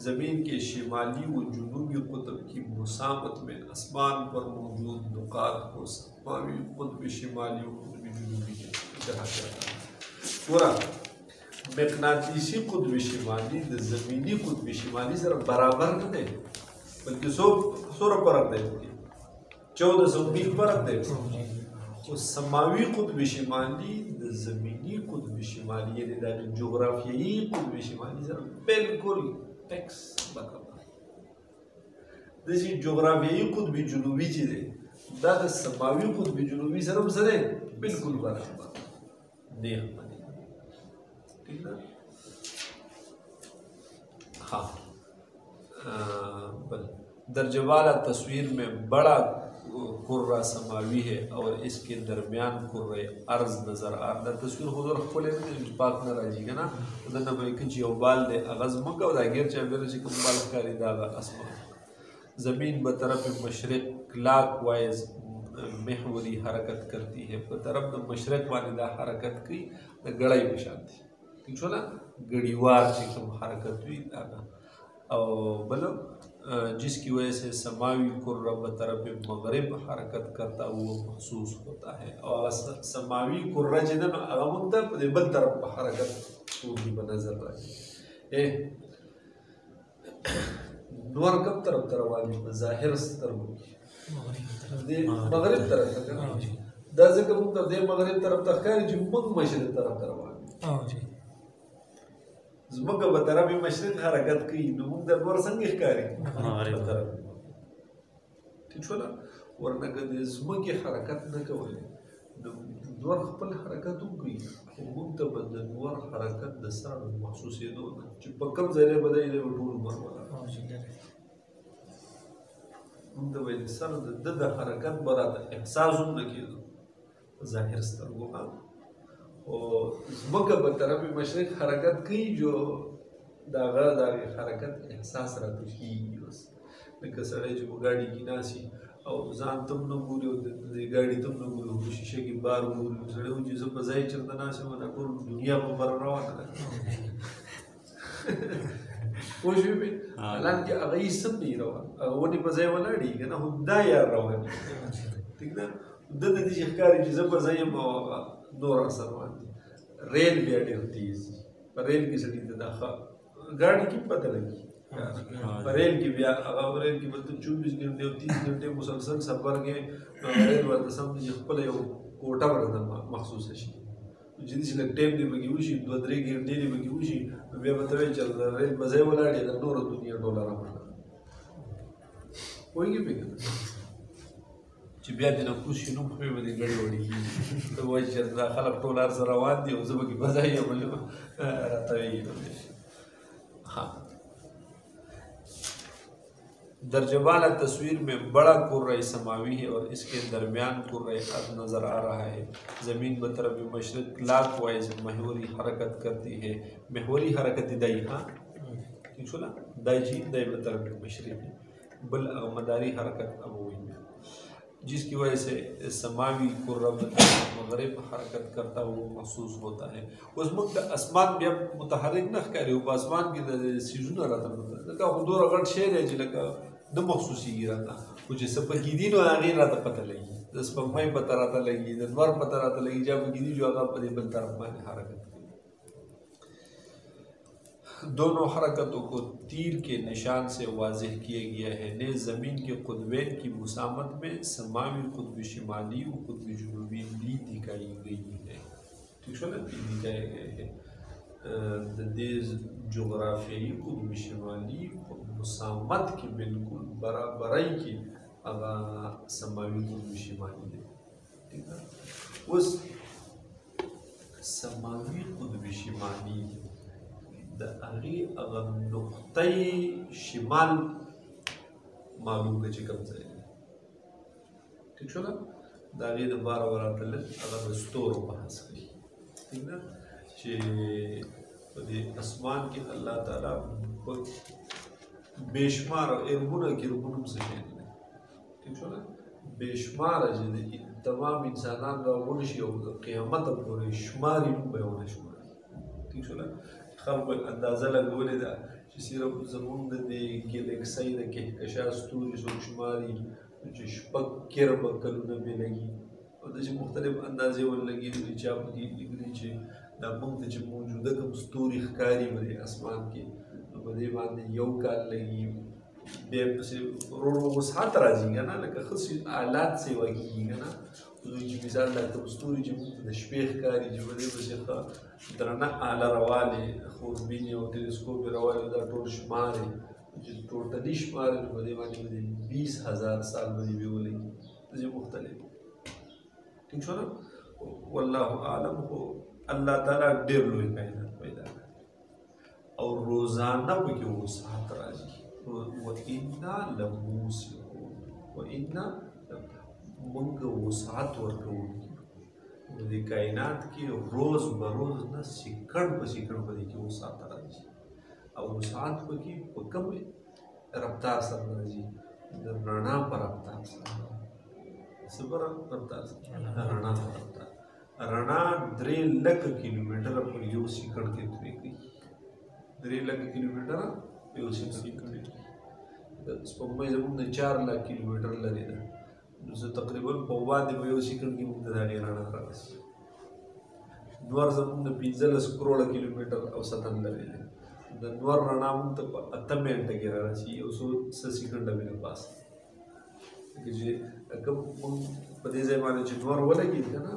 [SPEAKER 1] زمین کے شمالی و جنوبی قطب کی مسامت میں آسمان پر موجود نقاط کو سماوی قطب شمالی و قطب جنوبی کے کہا جاتا ہے پورا مقناطیسی قطب شمالی د زمینی قطب شمالی سره برابر نه دی بلکې څومره فرق دی 1420 فرق دی او سماوي قطب شمالی د زمینی قطب شمالی یعنی د جغرافیایي قطب شمالی سره بالکل ټیکس برابر د جغرافیایي قطب جنوبي چې دی دا د سماوي قطب جنوبي سره هم سره بالکل برابر دی हाँ दर्जे वाला तस्वीर में बड़ा कुर्रा समावी है और इसके दरमियान कुर्रे अर्ज नजर आ रहा तस्वीर खुद खोले पाक न राजी का ना उधर न भाई कुछ बाल दे अगज मक्का उदा गिर चाहे मेरे से कम बाल कारी दागा आसमान ज़मीन बतरफ मशरक़ क्लाक वाइज महवरी हरकत करती है बतरफ मशरक़ वाली दा हरकत की गड़ाई निशानती ठीक है ना गड़ीवार से कम हरकत हुई दागा और बोलो जिसकी वजह से समावी कुर्रा बतरफ मगरिब हरकत करता हुआ महसूस होता है और समावी कुर्रा जिधर अगमता बल तरफ हरकत होगी बनजर रही ए नूर कब तरफ वाली ज़ाहिर तरफ दे मगरिब तरफ तक दा ځکه موږ د مغرب طرف ته ښکاري چې موږ مشرق طرف ته روان یو زموږ په طرف مشرق حرکت کوي نو موږ د نور څنګه ښکاري مغرب طرف ٹھیک شو نه ورنه که د ځمکې حرکت نه کولی نو نور خپل حرکت وکړي خو موږ ته به د نور حرکت د سره محسوسېدو نه چې په کوم ځای دی به دی به ټول عمر ولاړ موږ ته به د سره د حرکت به راته احساس هم نه کېدو ظاهر سترګو او ځمکه په طرف مشرق حرکت کوي جو د هغه حرکت احساس راته کېږي اوس لکه سړی چې په ګاډي کې ناسي او ځان ته هم نه ګوري او د ګاډي ته هم نه ګوري په شیشه کې بار ګوري سړی وایي چې زه په ځای چېرته ناست یم دا ټول دنیا په بر روانه ده پوه شوې پې حالانکې هغه هېڅ هم نه وي روان هغه ونې په ځای ولاړ وي که نه خو دا یار روان وي ټیک ده ده ته داسې ښکاري چې زه په ځای یم او نور ورسره روان دي ریل بیا ډېر تیز په ریل کې سړي ته دا ګاډي کې پته لګي په ریل کې بیا هغه ریل کې به ته 24 घंटे او 30 घंटे مسلسل سفر کې ریل ورته سمجي چې خپله یو کوټه ورته محسوسه شي چې داسې لږ ټایم دې پکې وشي 2-3 घंटे دې پکې وشي نو بیا به ته وایې چې ریل په ځای ولاړ دی د نوره دنیا ټوله روانه پوهېږې پې که نه چې بیا دې نه کوز شي نو پرې به دې ګډې وډې کېږي ته وایي چې دا خلک ټول هر څه روان دي او زه پکې په ځای یم راته وایي हाँ दर्जे वाला तस्वीर में बड़ा कुर्रा समावी है और इसके दरमियान कुर्रा अर्ज नज़र आ रहा है ज़मीन बतरफ मशरक़ क्लाक वाइज महवरी हरकत करती है महवरी हरकत दाई हाँ ठीक है ना दाई जी दाई बतरफ मशरक़ बल मदारी हरकत अबूई में जिसकी वजह से समावी कुर्रा मगरिब हरकत करता हुआ महसूस होता है उस वक्त आसमान भी अब मुतहरिक न करे हो आसमान की सीजन रहता लगा खुदोर अगर शेर है जी लगा न महसूसी रहता कुछ सब गिदी नो आगे रहता पता लगी दस पम्माई पता रहता लगी नवर पता रहता लगी जब गिदी जो आगा पदे बल तरफ में हरकत दोनों हरकतों को तीर के निशान से वाज़ेह किया गया है। नेज़ ज़मीन के कुतबैन की मुसामत में समावी कुतब शिमाली व कुतब जनूबी भी दिखाई गई है। ठीक है ना, दिखाए गए हैं देश जोग्राफियाई कुतब शिमाली मुसामत की बिल्कुल बराबरी की अगा समावी कुतब शिमाली है। ठीक है, उस समावी कुतब शिमाली د هغې هغه نقطه شمال معلوم کړه چې کوم ځای دی. ټیک شو ده؟ د هغې دپاره به راته لږ هغه د ستورو بحث کوي. ټیک ده؟ چې په دې اسمان کې الله تعالی په بې شماره اربونه ګربونه هم څه شی دی. ټیک شو ده؟ بې شماره چې د تمام انسانان راغونډ شي او د قیامته پورې شمار یې هم به یې ونه شماري. ټیک شو ده؟ خلکو اندازه لګولې ده چې صرف زموږ د دې ګلیکسۍ د کهکشان ستوري څوک شماري چې شپږ کربه کلونه بې لګي او داسې مختلف اندازې ورلګېدلي دي چا پکې لیکلي چې دا موږ ته چې موجوده کوم ستوري ښکاري په دې اسمان کې نو په دې باندې یو کال لګي بیا پسې ورو ورو وسعت راځي که نه لکه ښه آلات سیوا کېږي که نه چې مثال دا کوم ستوري چې موږ ته د شپې ښکاري چې په دې پسې ښه درنه آله روالې خوربینې او ټلسکوپ یې روالې دا ټول شمارې چې ټوټلي شمارې نو په دې باندې به د 20,000 سال به دې بیا ولګي داسې مختلف. ټیک شو نه؟ والله اعلم خو الله تعالی ډېر لوی کائنات پیدا کړي او روزانه پکې وسعت راځي. وإنا لموسعون وإنا موږ وسعت ورکوونکي نو دې کائنات کې روز به روز نه سیکنډ په سیکنډ په دې کې وسعت راځي او وسعت پکې په کوم رفتار سره راځي؟ د رڼا په رفتار سره. څه په رفتار سره؟ رڼا په رفتار. رڼا 3 لکه کیلومتره په یو سیکنډ کې تېرې کوي. 3 لکه کیلومتره په یو سیکنډ کې کوي. سپوږمۍ زموږ نه 4 لک کیلومتر لرې ده نو زه تقریبا په باندې په یو سیکنډ کې موږ ته د هغې رڼا رارسي. نور زموږ نه 15 کروړه کیلومتر اوسطا لرې ده. د نور رڼا موږ ته په 8 منټه کې رارسي یو څو سیکنډه مې نه پاس ځکه چې کوم موږ په دې ځای باندې چې نور ولګېد که نه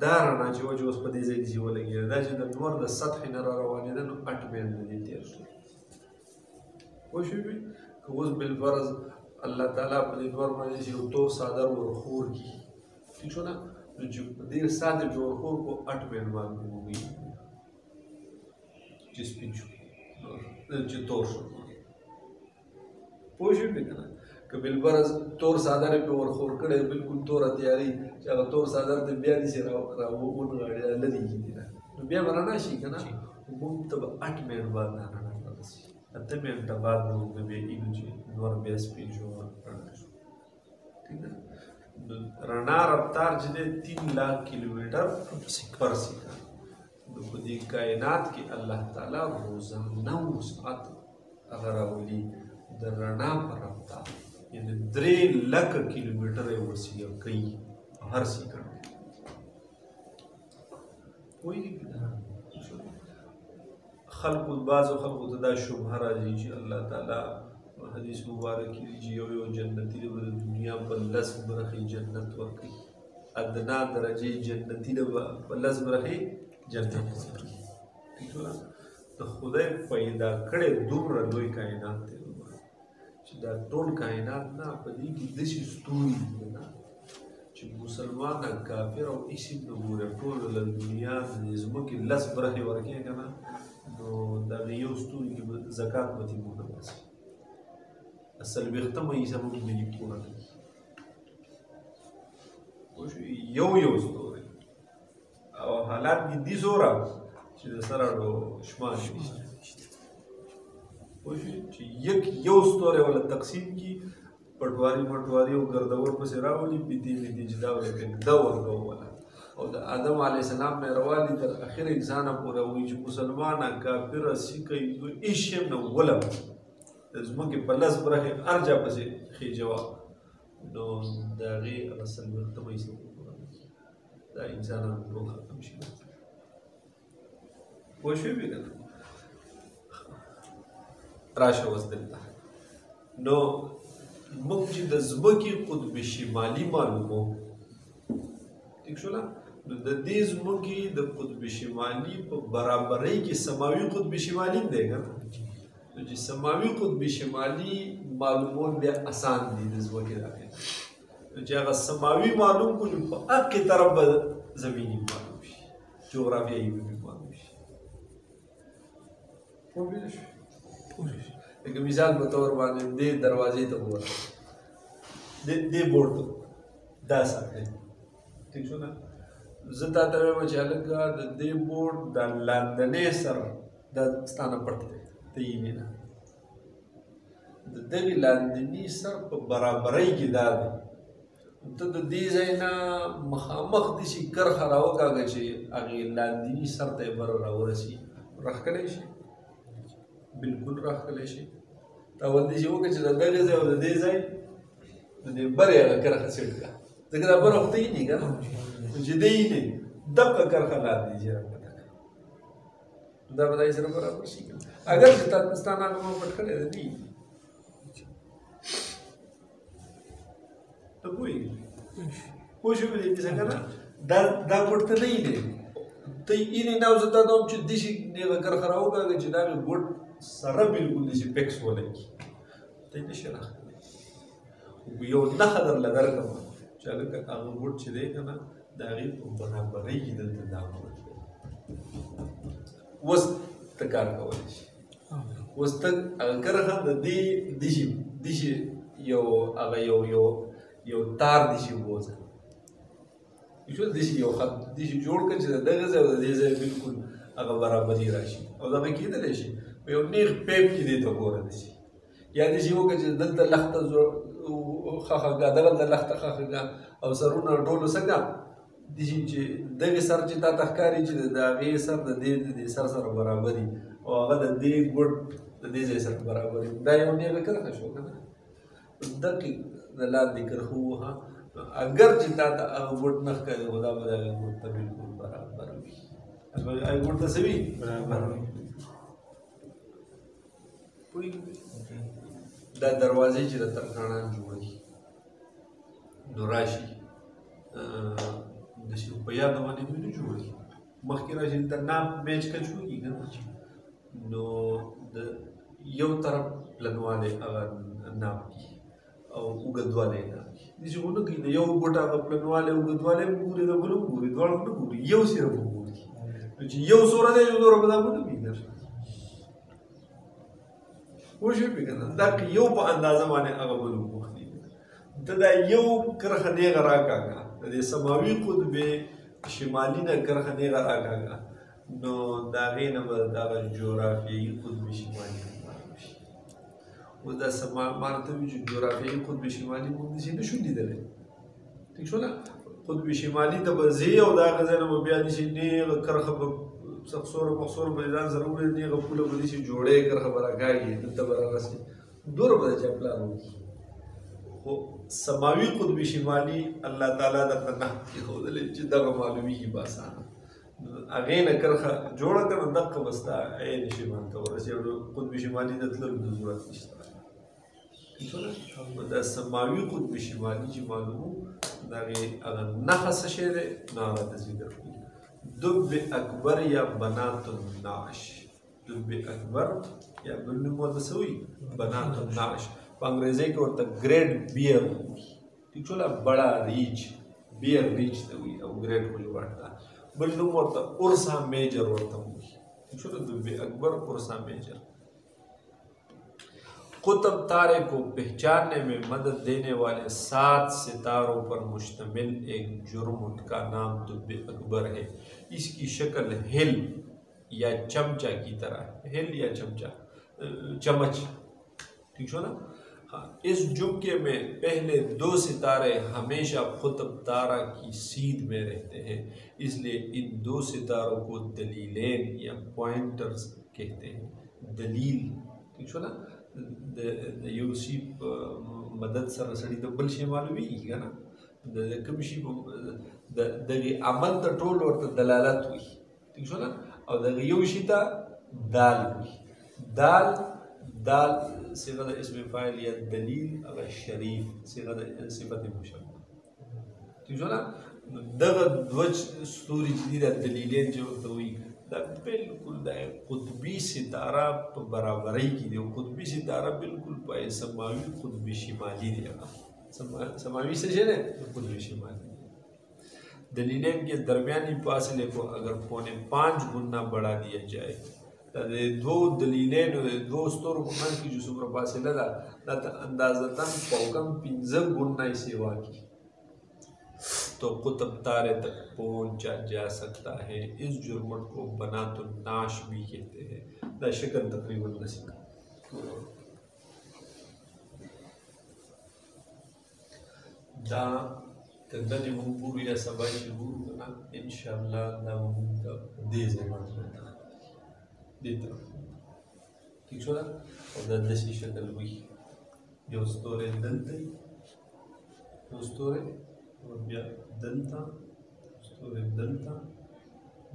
[SPEAKER 1] دا رڼا چې وه چې اوس په دې ځای کې چې ولګېده دا چې د نور د سطحې نه را روانېده نو 8 منټه دې تېر شو. پوه شوې؟ که اوس بالفرض الله تعالی په دې نور باندې چې یو تور څادر ورخور کړي ټیک شو نه نو چې په دې څادر چې ورخور کړو 8 منټ باندې ووایي چې سپین شو چې تور شو. پوه شوې که نه؟ که بالفرض تور څادر یې پرې ورخور کړی بلکل توره تیاري چې هغه تور څادر ته بیا داسې راونغاړي لرې کېدي نه نو بیا به رڼا شي که نه موږ ته به 8 منټ بعد دا رڼا رارسي. 8 منټه بعد موږ به بیا وینو چې نور بیا سپین شو رڼا شو. ٹھیک ده؟ رڼا رفتار چې دی 3 लाख کیلومتر پر سیکنډ. نو په دې کائنات کې الله تعالی روزانه وسعت هغه راولي د رڼا په رفتار یعنې 3 لکه کیلومتره یې وسیع کوي هر سیکنډ کې. پوهېږي که نه؟ بعضو خلکو ته دا شبهه راځي چې الله تعالی حدیث مبارک کې دي چې یو جنتي دی به د دنیا په 10 برخې جنت ورکوي. ادنا درجې جنتي دی به په 10 برخې جنت ورکوي. ټیک شو نه؟ د خدای پیدا کړی دومره لوی کائنات دی چې دا ټول کائنات نه په دې کې داسې ستوري دي نه چې مسلمان کافر او هېڅ هم نه ګوري ټولو له دنیا د ځمکې 10 برخې ورکوي که نه نو د هغې یو ستوري کې به زکات به ترې ونه باسي. 40 حصه موږ نه دي پوره کړي. پوه شوې؟ یو ستوری او حالات دي دي څومره چې د سره شمار نشته. پوه شوې؟ چې یو ستوری ولا تقسیم کړي پټواري مټواري او ګردور پسې راولي بیتې چې دا ورکوي دا ورکوو ولا او د آدم علیه السلام نه روالي تر اخر انسانه پورې وایي چې مسلمانه کافره سیکه هېڅ شی نه ولم د ځمکې په 10 برخې هر چا پسې خېجه وه نو د هغې هغه 40 حصه دا انسانان ټول ختم شي. پوه شوې که نه؟ راشه اوس دلته نو موږ چې د ځمکې قطب شمالي معلومو ټیک شو نه نو د دې ځمکې د قطب شمالي په برابرۍ کې سماوي قطب شمالي هم دی که نه نو چې سماوي قطب شمالي معلومول بیا اسان دي د ځمکې داخل نو چې هغه سماوي معلوم کړو په هغې طرف به زمیني معلوم شي جغرافیایي به معلوم شي پوه شو لکه مثال په طور باندې دې دروازې ته ووتل دې بورډ ته دا ساتلی ټیک شو نه زه تا ته وایم چې هلکه د دې بورډ دا لاندنی سر دا ستا نه پټ دی ته یې وینه د دغې لاندني سر په برابرۍ کې دا دی ته د دې ځای نه مخامخ داسې کرښه راوکاږه چې هغې لاندني سر ته یې بره راورسي راښکلی شي بالکل راښکلی شي تا ول داسې وکړه چې د دغې ځای او د دې ځای د دې برې هغه کرښه سیټ کړه ځکه دا بره خو ته یې نه که نه چې دی یې نه دغه کرښه لاندې چې راکښته کړه دا به دای سره برابر شي اگر چې ستا ناګه ما پټ کړی دی ته پوهېږې پوه شوې په دې کیسه که نه دا ګوټ ته نه یې دی ته یې نه او زه تا ته وایم چې داسې هغه کرښه راوکاږه چې د هغې ګوټ سره بالکل داسې پیکس ولګي ته یې نه شي راښکلی خو یو نښه درله درکړم چې هلکه هغه ګوټ چې دی که نه د هغې په برابرۍ کې دلته دا ګوټ دی اوس ته کار کولی شي اوس ته هغه کرښه د دې داسې یو هغه یو تار داسې ووځه شو داسې یو خط داسې جوړ کړه چې د دغه ځای او د دې ځای بالکل هغه برابري راشي او دغه کېدلی شي په یو نیغ پیپ کې دې ته ګوره داسې یا داسې وکړه چې دلته لښته خښه کړه دغلته لښته خښه کړه او سرونه ټولو څه کړه داسې چې دغې سر چې تا ته ښکاري چې د هغې سر د دې سر سره برابر وي او هغه د دې ګوټ د دې ځای سره برابر وي دا یو نیغه کرښه شو که نه دقیق د لاندې کرښه ووهه اگر چې تا ته هغه ګوټ نه ښکاري خو دا به د هغې ګوټ ته بالکل برابر وي هغې ګوټ ته څه وي برابر وي دا دروازې چې د ترکاڼان جوړوي نو راشي داسې په یاده باندې دوی نه جوړوي مخکې راشي د ناپ میچ کچ وکړي که نه نو د یو طرف پلنوالی هغه ناپ کړي او اوږدوالی یې ناپ کړي داسې خو نه کوي د یو ګوټ هغه پلنوالی اوږدوالی هم ګوري د بل هم ګوري دواړه هم نه ګوري یو صرف وګوري نو چې یو څومره دی یو دومره به دا ونه وي پوه شوې که نه دا یو په اندازه باندې هغه معلوم وخلي ته دا یو کرښه نیغه راکاږه د دې سماوي قطب شمالي نه کرښه نیغه راکاږه نو د هغې نه به دغه جغرافیایي قطب شمالي معلوم شي اوس دا ما ته وي چې جغرافیایي قطب شمالي موږ داسې نه شو لیدلی ټیک شو نه قطب شمالي ته به ځې او د هغه ځای نه به بیا داسې نیغه کرښه به سخصوره مخصوره به ځان سره وړي نیغه پوله به داسې جوړی کرښه به راکاږي دلته به رارسي دومره به د چا پلان وکړي خو سماوي قطب شمالي الله تعالی درته نه ایښودلی چې دغه معلومیږي به اسانه هغې نه کرښه جوړه کړه نو دقه به ستا عین شمال ته ورسي قطب شمالي ته تللو د ضرورت نشته دا سماوي قطب شمالي چې معلومو د هغې هغه نښه څه شی دی نو هغه ته ذکر کړي دب اکبر یا بنات النعش دب اکبر یا بل نوم ورته څه وایي بنات النعش په انګریزۍ کې ورته ګریډ بیئر وایي ټیک شو بڑا ریچ بیئر ریچ ته وایي او ګریډ خو لوړ ده بل نوم ورته ارسا میجر ورته وایي ٹھیک شو دب اکبر ارسا میجر قطب تارے کو پہچاننے میں مدد دینے والے 7 ستاروں پر مشتمل ایک جرمٹ کا نام دب اکبر ہے اس کی شکل ہل یا چمچہ کی طرح ہے ہل یا چمچہ چمچ ٹھیک شو نا ہاں اس جمکے میں پہلے 2 ستارے ہمیشہ قطب تارہ کی سیدھ میں رہتے ہیں اس لیے ان 2 ستاروں کو دلیلین یا پوائنٹرز کہتے ہیں دلیل ٹھیک شو نا د یو شي په مدد سره سړي د بل شی معلومیږي که نه د کوم شي د دغې عمل ته ټول ورته دلالت وي ټیک شو نه او دغه یو شي ته دال وي دال دا صيغه د اسم فاعل یا دلیل هغه شریف صيغه د صفت مشبه ٹھیک شو نه دغه دوه ستوري چې دي د دلیلین چې ورته وایي دا بالکل د قطبي ستاره په برابرۍ کې دی او قطبي ستاره بالکل په سماوي قطبي شمالي دی سماوي څه شی دی قطبي شمالي دلیلین के दरमियानी फासले को अगर 5.5 गुना बढ़ा दिया जाए दो दलीलें दो स्तरों को मान की जो सुपर फासला था अंदाज़तन पौकम 15 गुना सेवा की तो कुतुब तारे तक पहुंचा जा सकता है। इस जुर्मट को बनातुन नाश भी कहते हैं। दा शक्ल तकरीबन नसीब दा तंदनी मुंबूर या सबाई शुरू करना इंशाअल्लाह दा मुंबूर दे ज़मान रहता देता ठीक शो ना और दा दसी शक्ल हुई जो स्तोरे दलते जो स्तोरे और बिया दलता स्तोरे दलता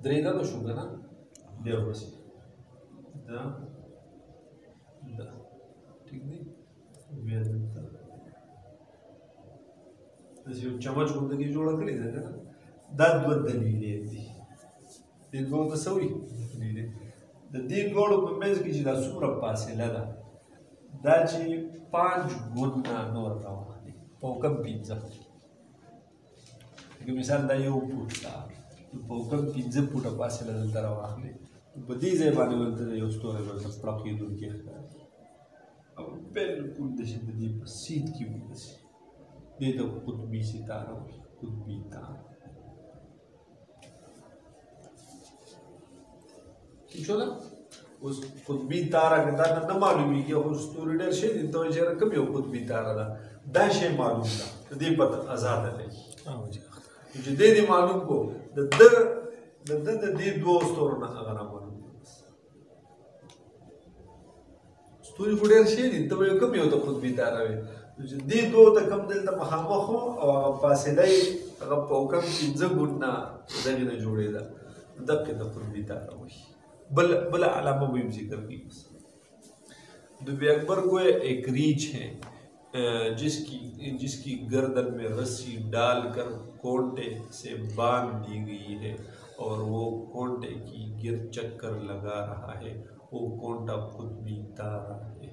[SPEAKER 1] दरेदा तो शुगा ना बिया बसी दा दा ठीक नहीं बिया दलता दसी चमच गुंदगी जोड़ा करी था ना दा दो दलीलें थी दे दो तो सही दलीलें दी गोड़ों पे मैं इसकी जिला सूरा पासे लगा दाची 5 गुना नोर रहा है पौकम पिज़्ज़ा कि मिसाल दा यो पुट्टा तो पौकम पिज़्ज़ा पुट्टा पासे लगा तरह वाले बदी ज़े बाने बोलते हैं यो स्टोरी में सब प्राप्त दूर किया अब बिल्कुल देश दी सीट की वजह से दे दो कुतुबी सितारा कुतुबी तारा ठीक है ना उस कुतुबी तारा के तारा न मालूम है कि उस स्टोरी शे दिन तो जरा कम हो कुतुबी तारा दा शे मालूम था तो दे पता आजाद है हां मुझे दे मालूम को द दे दो स्टोरी ना अगर मालूम स्टोरी फुडेर शे दिन तो कम हो तो कुतुबी तारा दे दो तो कम दिल तो महामखो फासले अगर पौकम 15 गुना जगह जोड़ेगा दब के तो कुतुबी तारा हुई बल अलामा भी जिक्र की दुबे अकबर को एक रीछ है जिसकी गर्दन में रस्सी डालकर कोंटे से बांध दी गई है और वो कोंटे की गिर चक्कर लगा रहा है वो कोंटा कुतुबी तारा है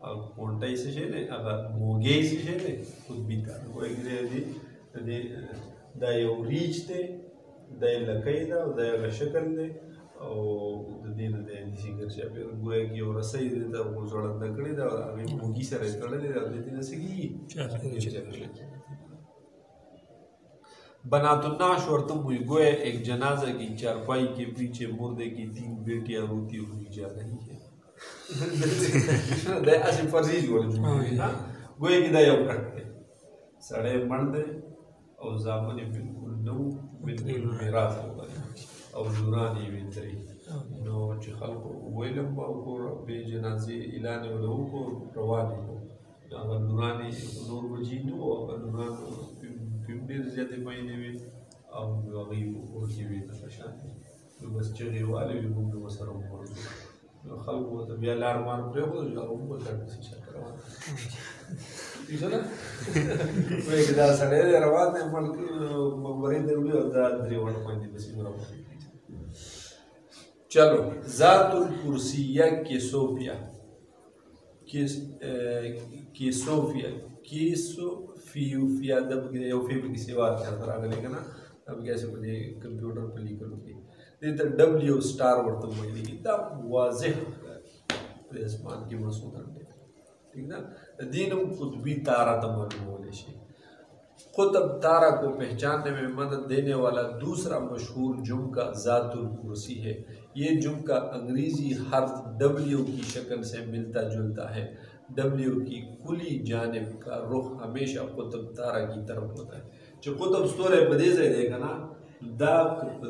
[SPEAKER 1] और कोंटा इसे शेने अगर मोगे इसे शेने कुतुबी तारा वो एक दे दायो रीछ थे दाय लकैदा दाय शक्ल दे और दिन दे इसी घर से फिर गोए की और सही देता वो जोड़ा दकड़ी दा और अभी मुगी से रेस कर ले दे दिन से की बनातुन्नाश और तुम हुई गोए एक जनाजा की चारपाई के पीछे मुर्दे की 3 बेटियां रोती हुई जा रही है दे ऐसे फर्जी जोड़ ना गोए की दया करते सड़े मर्द और जामनी बिल्कुल नौ बिल्कुल मेराज होगा और नूरानी वितरी नो चखल को वेलम को बे जनाजे इलाने वालों को रवानी को अगर नूरानी नूर वजीनो अगर नूरान पिंडीर ज़्यादा महीने में अब गरीब और जीवी तफशान तो बस चले वाले भी घूमने को सरों मौजूद खल को तो बियालार मार प्रयोग हो जाओ उनको करने से चक्कर इसे ना वो एक दाल सड़े रवाने मल्क मबरी दरुली और दाल द्रिवान पानी बसी बराबर चलो ज़ातुल कुर्सिया केसोफिया दब के ओफी की सेवा क्या तरह का लेकिन ना अब कैसे बोले कंप्यूटर पर लिखकर होती है तो W स्टार वर्तन में लिखी तब वाज़ेह आसमान की मसूद अंडे ठीक ना दीनों कुतुबी तारा तमाम बोले शे कुतुब तारा को पहचानने में मदद देने वाला दूसरा मशहूर जुमका ज़ातुल कुर्सी है। ये जुमका अंग्रेजी हर्फ W की शक्ल से मिलता जुलता है। W की कुली जानिब का रुख हमेशा कुतुब तारा की तरफ होता है। जो कुतुब स्टोरे बदे से देखा ना दा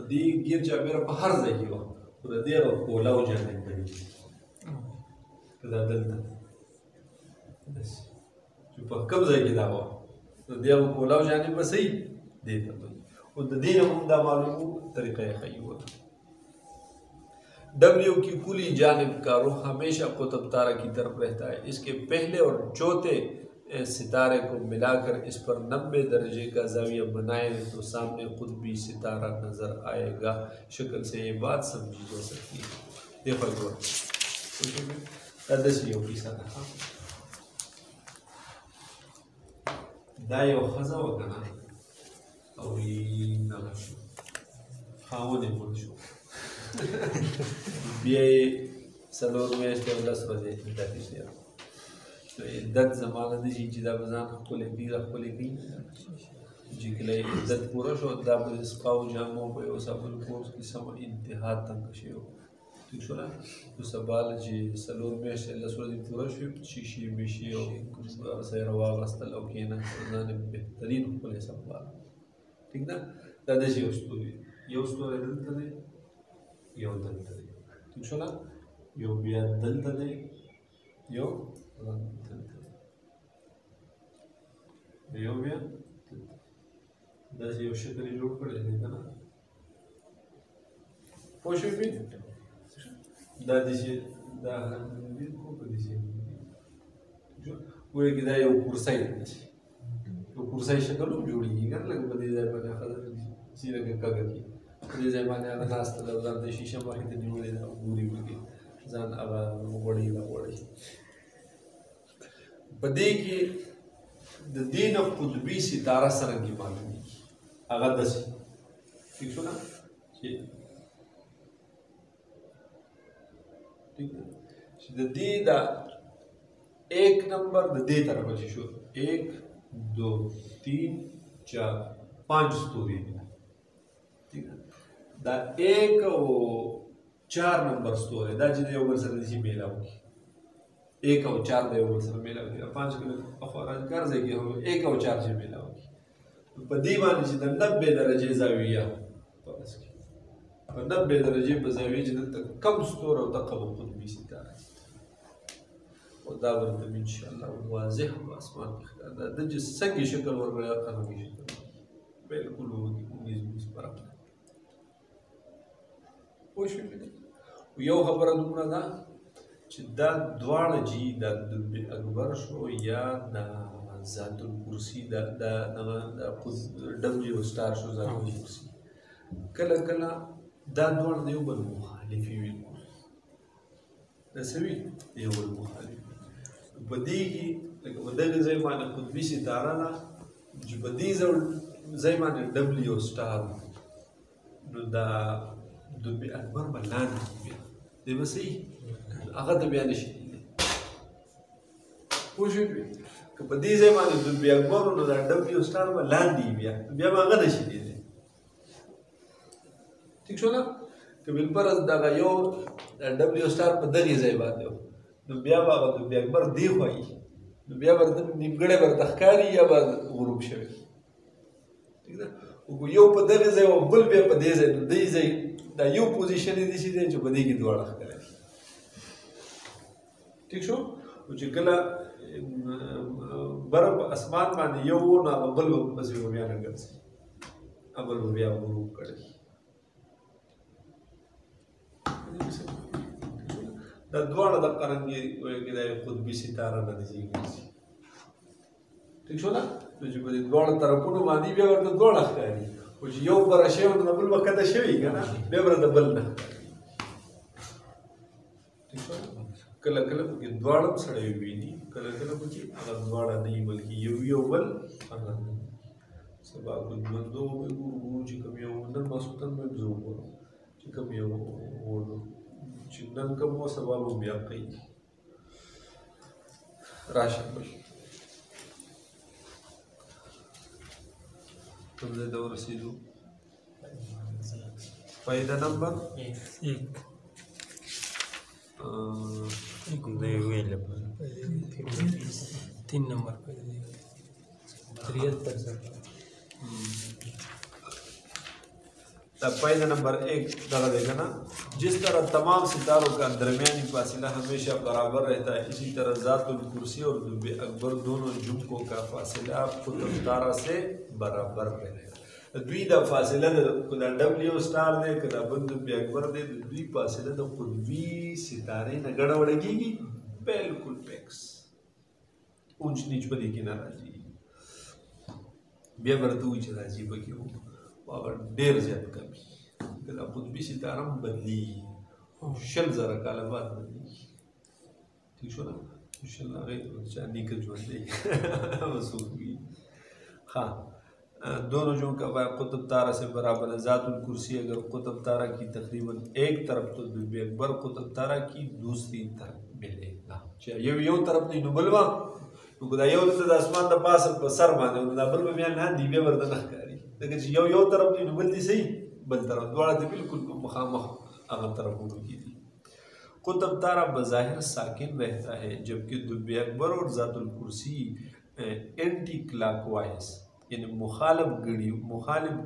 [SPEAKER 1] दी गिर जा मेरा बाहर जाएगी वो पूरा देर कोला हो जाने पड़ी कदा दलता बस जो पक्कम जाएगी दावा तो देव कोला हो जाने बस ही देता तो और दीन हम दा मालूम तरीक़ा है हुआ डब्ल्यू की कुली जानिब का रुख हमेशा कुतुब तारा की तरफ रहता है। इसके पहले और चौथे सितारे को मिलाकर इस पर 90 दर्जे का ज़ाविया बनाएं तो सामने कुतुबी सितारा नज़र आएगा। शक्ल से ये बात समझी जा सकती है। देखो दायो खजा वकना और ये नगशो खाओने मुझो बिये सलोर में इसके उल्लास बजे इद्दत इश्तिया तो इद्दत ज़माना दी जी जिदा बजान को लेती रखो लेती जी के लिए इद्दत पूरा शो दाब इसकाउ जामो पे उस अपन को उसकी सम इंतहा तक शेओ ठीक शो ना तो सवाल जी सलोर में से लसुर दी पूरा शो शीशी मिशी और सैरवा वस्तल ओके ना जाने बेहतरीन को ले सवाल ठीक ना दादा जी ये उस्तोरे दलतले यो दलतले ठीक शो ना यो बिया दलतले यो यो बिया दादा यो शक्ल जोड़ पड़े देखा ना पोषे भी दादी से दादी को कभी से जो वो एक दाई वो कुर्साई वो कुर्साई शक्ल वो जोड़ी कर लग बदे जाए बने खातर सीधे के कागज की बदे जाए बने अगर नाश्ता लग जाते शीशा मार के नहीं बोले ना बुरी बुरी जान अब वो बड़ी ना बड़ी बदे के दिन of कुतुबी सितारा सरंगी मालूमी अगर दस ठीक शो ना ठीक है दी दा एक नंबर दे तरफ अच्छी शो 1 2 3 4 5 स्टोरी ठीक है दा एक वो 4 नंबर स्टोरी दा जिदे ऊपर सर दिसी मेला होगी 1 और 4 दे ऊपर सर मेला होगी 5 के अखबार कर दे कि हम 1 और 4 से मेला होगी तो दीवानी से 90 दर्जे ज़ाविया बस 90 दर्जे बज़ाविया जिधर तक कम स्टोर होता कब कुतुबी सितारा और दावर तब इंशाअल्लाह वाज़ेह आसमान की खिला दा जिस संगी शक्ल और बड़ा खानों की शक्ल बिल्कुल होगी 19-20 पर कोशिश भी यो खबर दूँगा ना चिद्दा द्वार जी दा दुबे अकबर शो या दा ज़ातुल कुर्सी दा डब्ल्यू स्टार शो ज़ातुल कुर्सी कला कला दा द्वार देव बल मुखालिफी बिल्कुल नसवी देव बल मुखालिफी बदी की बदल ज़माने कुतुबी सितारा ना जो बदी ज़माने डब्ल्यू स्टार नो दा दुबे अकबर बलान दे बसी अगर तो बयान नहीं कुछ भी कभी ज़माने दुबे अकबर नो दा डब्ल्यू स्टार बलान दी बिया मांगा नहीं दे ठीक शो ना कभी पर दागा यो डब्ल्यू स्टार पर दरी जाए बात हो तो बिया बाबा तो बिया अकबर दी हुई तो बिया बर्तन निगड़े बर्तन कारी या बात गुरुप शवे ठीक ना वो यो पर दरी जाए वो बुल बिया पर दे जाए तो दे जाए दा यो पोजीशन है दिसी दे जो बदी की द्वारा करे ठीक शो वो चिकला बर्फ आसमान माने यो वो ना बल बस यो बिया न कर से अबल बिया गुरुप करे दा द्वारा दा करंगे वो एक इधर कुतुबी सितारा ना दिसी ठीक शो ना तो जो बड़ी द्वारा तरफ पुनो मानी भी अगर तो द्वारा खाली वो जो यो पर अशे वो ना बुल वक्त अशे भी क्या ना बेबर दा बल ना ठीक शो कल कल कि द्वारा सड़े हुए नहीं कल कल कि अगर द्वारा नहीं बल्कि यो बल अगर सब आपको बंदो में गुरु जी कभी वो नर मासूतन में जो बोलो जी कभी वो चिन्नन कम वो सवाल वो भी आप कहीं राशन बल तुमने दो रसीदू फायदा नंबर 1
[SPEAKER 2] 3 नंबर 73
[SPEAKER 1] फायदा नंबर 1 दरा देगा ना जिस तरह तमाम सितारों का दरमियानी फासिला हमेशा बराबर रहता है इसी तरह ज़ातुल कुर्सी और दुबे अकबर दोनों जुमकों का फासिला कुतुब तारा से बराबर रहेगा। دوی دا فاصله ده که دا ډبلیو سټار دی که دا بل دب اکبر دی د دوی فاصله د قطبي ستارې نه ګډه وډه کېږي بالکل فکس اونچ نیچ په دې کې نه راځي بیا ورته وایي چې راځي پکې و هغه ډېر زیات کم وي که دا قطبي ستاره هم بدلېږي 100,000 کاله بعد بدلېږي ٹھیک شو نه 100 هغې چا نیکه ژوند دی هغه څوک وي हाँ दोनों जो का कुतुब तारा से बराबर है ज़ातुल कुर्सी अगर कुतुब तारा की तकरीबन एक तरफ तो दुबे अकबर कुतुब तारा की दूसरी तरफ मिलेगा ये यो तरफ नहीं नुबलवा नुकदा यो तो आसमान द पास सर माने नुकदा बल में ना दीबे वर्दन करी लेकिन यो तरफ नहीं नुबल दी सही बल तरफ द्वारा दे बिल्कुल मुखामख अगर तरफ होगी थी कुतुब तारा बज़ाहिर साकिन रहता है जबकि दुबे अकबर और ज़ातुल कुर्सी एंटी क्लॉकवाइज यानी मुखालिफ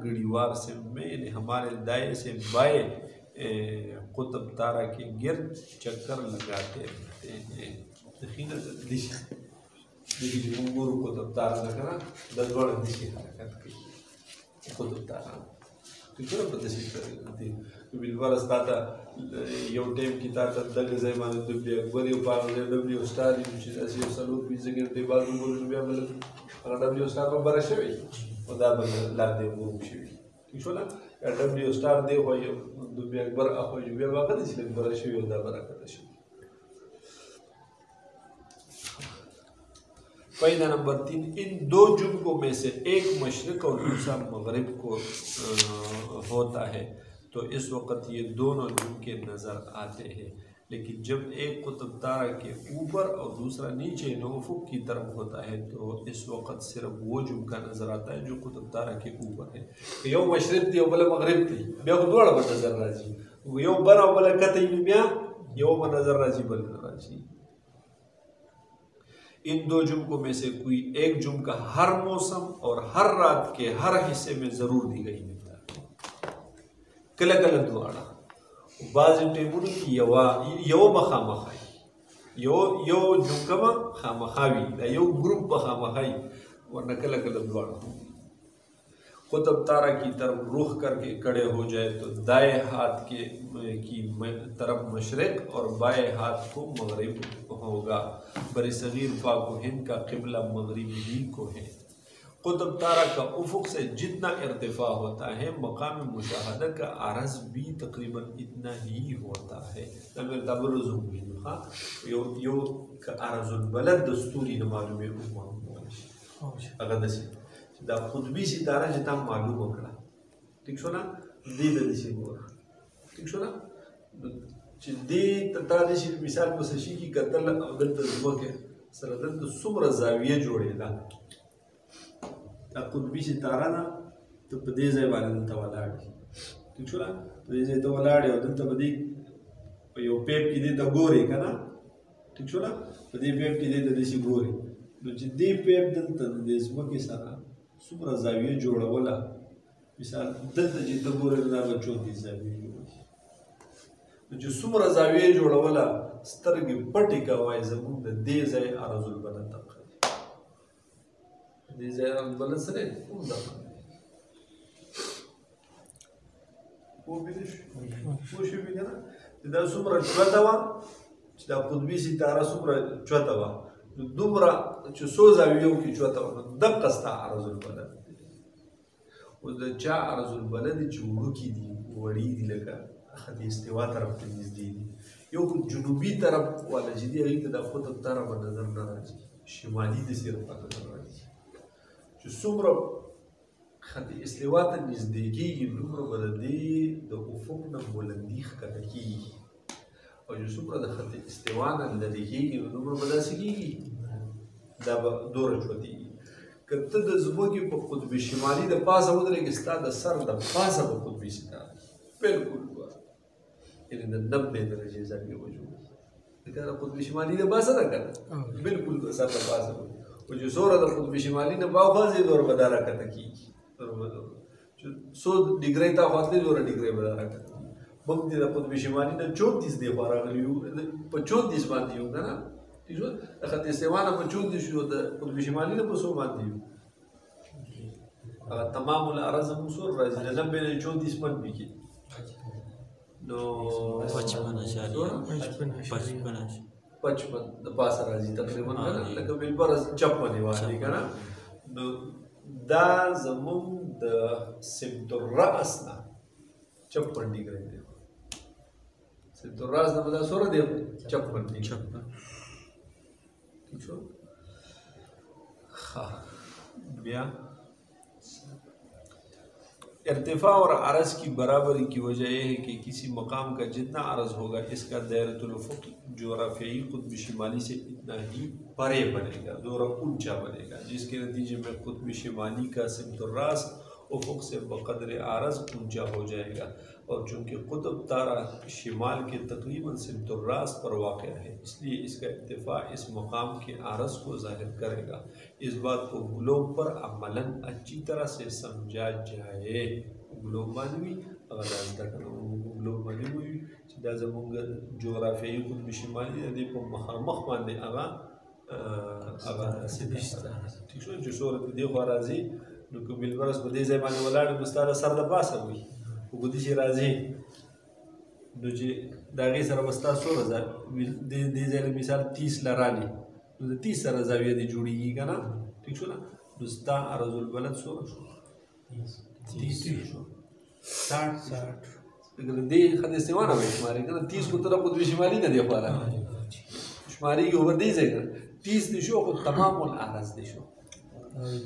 [SPEAKER 1] घड़ीवार से में यानी हमारे दाएं से बाएं कुतुब तारा के गिर्द चक्कर लगाते रहते हैं देखिए जमहूर कुतुब तारा लगा दलवाड़ दिशे हरकत की कुतुब तारा तो क्या पता चलता है बिल्कुल अस्ताता यो टाइम की ताकत दल ज़मान दुबे अकबर यो पार डब्ल्यू स्टार ये ऐसे सलूट भी जगह पे बाजू बोल दुबे मतलब अगर डब्ल्यू स्टार में बड़ा शवी उदा बल लाद दे वो शवी ठीक है ना या डब्ल्यू स्टार दे हो ये दुबे अकबर हो जो भी बात है इसलिए बड़ा शवी उदा बड़ा करता शवी पैदा नंबर 3 इन दो जुम्मों में से एक मशरिक और दूसरा मगरिब को होता है तो इस वक्त ये दोनों जुम्मे नज़र आते हैं लेकिन जब एक कुतुब तारा के ऊपर और दूसरा नीचे नौफुक की तरफ होता है तो इस वक्त सिर्फ वो जुम्का नज़र आता है जो कुतुब तारा के ऊपर है यो मशरिक थी बोले मगरिब थी ब्या दोड़ा पर नज़र राजी यो बना बोले कतई ब्या यो पर नज़र राजी बल राजी इन दो जुम्कों में से कोई एक जुम्का हर मौसम और हर रात के हर हिस्से में ज़रूर दी गई मिलता है कल कल द्वारा बाज़ टेबुल की यो बखामखाई यो जुम्का खामखावी यो ग्रुप बखामखाई वरना कल कल द्वारा कुतुब तारा की तरफ रुख करके खड़े हो जाए तो दाएं हाथ की तरफ मशरिक और बाएं हाथ को मगरिब होगा बरसगीर पाक व हिंद का क़िबला मगरिबी ही को है कुतुब तारा का उफ़ुक़ से जितना इर्तिफ़ा होता है मकाम मुशाहदा का आरज़ भी तकरीबन इतना ही होता है हाँ यो का आरज़ुल बलद दस्तूरी न मालूम है अगर दसी दा खुदबी सितारा जितना मालूम होगा ठीक छो ना दे दिसी मोरा ठीक छो ना दे तता दिसी मिसाल मुसशी की कतल अदल तजुर्बा के सरदन तो सुमर जाविये जोड़े दा खुदबी सितारा ना तो पदे जाए वाले दल तवालाड़ी ठीक छो ना पदे जाए तवालाड़ी और दल तबदी यो पेप की दे तगोरे का ना ठीक छो ना पदे पेप की दे दिसी गोरे तो जिद्दी पेप दल तदेशमा के सारा सुमरा जाविये जोड़ा वाला मिसाल दल तजी तगोरे ना बच्चों की जाविये जो सुमरा जाविये जोड़ा वाला स्तरगी पट्टी का वाई ज़मीन दे जाए आरज़ुल बलद तक दे जाए आरज़ुल बलद सरे उम्दा वो भी क्या ना इधर सुमरा चुरातावा इधर खुदबी सितारा सुमरा चुरातावा दुमरा जो सो जावियों की चुरातावा दब कस्ता आरज़ुल बलद उधर चा आरज़ुल बलद चूड़ू की दी वड़ी दी लगा खदी इस्तिवा तरफ पे नज़दी यो जुनूबी तरफ वाला जिदी अभी तदा कुतुब तारा पर नज़र न राजी शिमाली दिशा पर नज़र राजी जो सुमरा खदी इस्तिवा तक नज़दीकी की नुमरा बलदी द उफ़ुक़ न बुलंदी खता की और जो सुमरा द खदी इस्तिवा न नज़दीकी की नुमरा बलसी की दब दौर चुती कत्ते द ज़ुबो की कुतुब शिमाली द पास उधर के स्ताद सर द पास अब कुतुब सितारा बिल्कुल यानी 90 दर्जे जाके वजूद लेकिन खुद बिशमाली ने बासा ना करना बिल्कुल सर का बासा वो जो सोरा था खुद बिशमाली ने बाफाज़ी दौर बदारा करता की जो 100 डिग्री था खाते दौर डिग्री बदारा करता बम दिया खुद बिशमाली ने 34 दे पारा गलियो 35 मान दियो ना ठीक है अगर इस्तेमाल 35 जो खुद बिशमाली ने 100 मान दियो تمام العرض هم سور راځي د 90 نه 34 من بي کې نو 55 د پاسه راځي تقریبا لکه بالبرز 56 والی کنه نو دا زمون د سمت الراس نه 56 ډیګري دی سمت الراس نه دا سور دی 56 ډیګري ٹھیک شو بیا ارتفاع اور عرض کی برابری کی وجہ یہ ہے کہ کسی مقام کا جتنا عرض ہوگا اس کا دائرۃ الافق جغرافیائی قطب شمالی سے اتنا ہی پرے بنے گا دورہ اونچا بنے گا جس کے نتیجے میں قطب شمالی کا سمت الراس افق سے بقدر عرض اونچا ہو جائے گا اور چونکہ قطب تارہ شمال کے تقریباً سمت الراس پر واقع ہے اس لیے اس کا ارتفاع اس مقام کے عرض کو ظاہر کرے گا اس بات کو گلوب پر عملاً اچھی طرح سے سمجھا جائے گلوب مانوی اگر دازدہ کرنا گلوب مانوی دا زمونگ جغرافیائی قطب شمالی دی پا مخامخ ماندے اگا ٹھیک شو جو صورت دی خوارازی نو که بالبرس په دې ځای باندې ولاړ نو ستا د سر د پاسه وي خو په دې چې راځي نو چې د هغې سره به ستا څومره دې ځای له مثال 30 لرالي نو د 30 سره زاویه دې جوړېږي که نه ټیک شو نه نو ستا عرض البلد څومره شو 30 شو 60 د دې خط استعمال به شمارې که نه 30 کو طرف قطب شمالي نه دی خواله شمارېږي اوبر دې ځای که 30 دې شو خو تمام العرض دې شو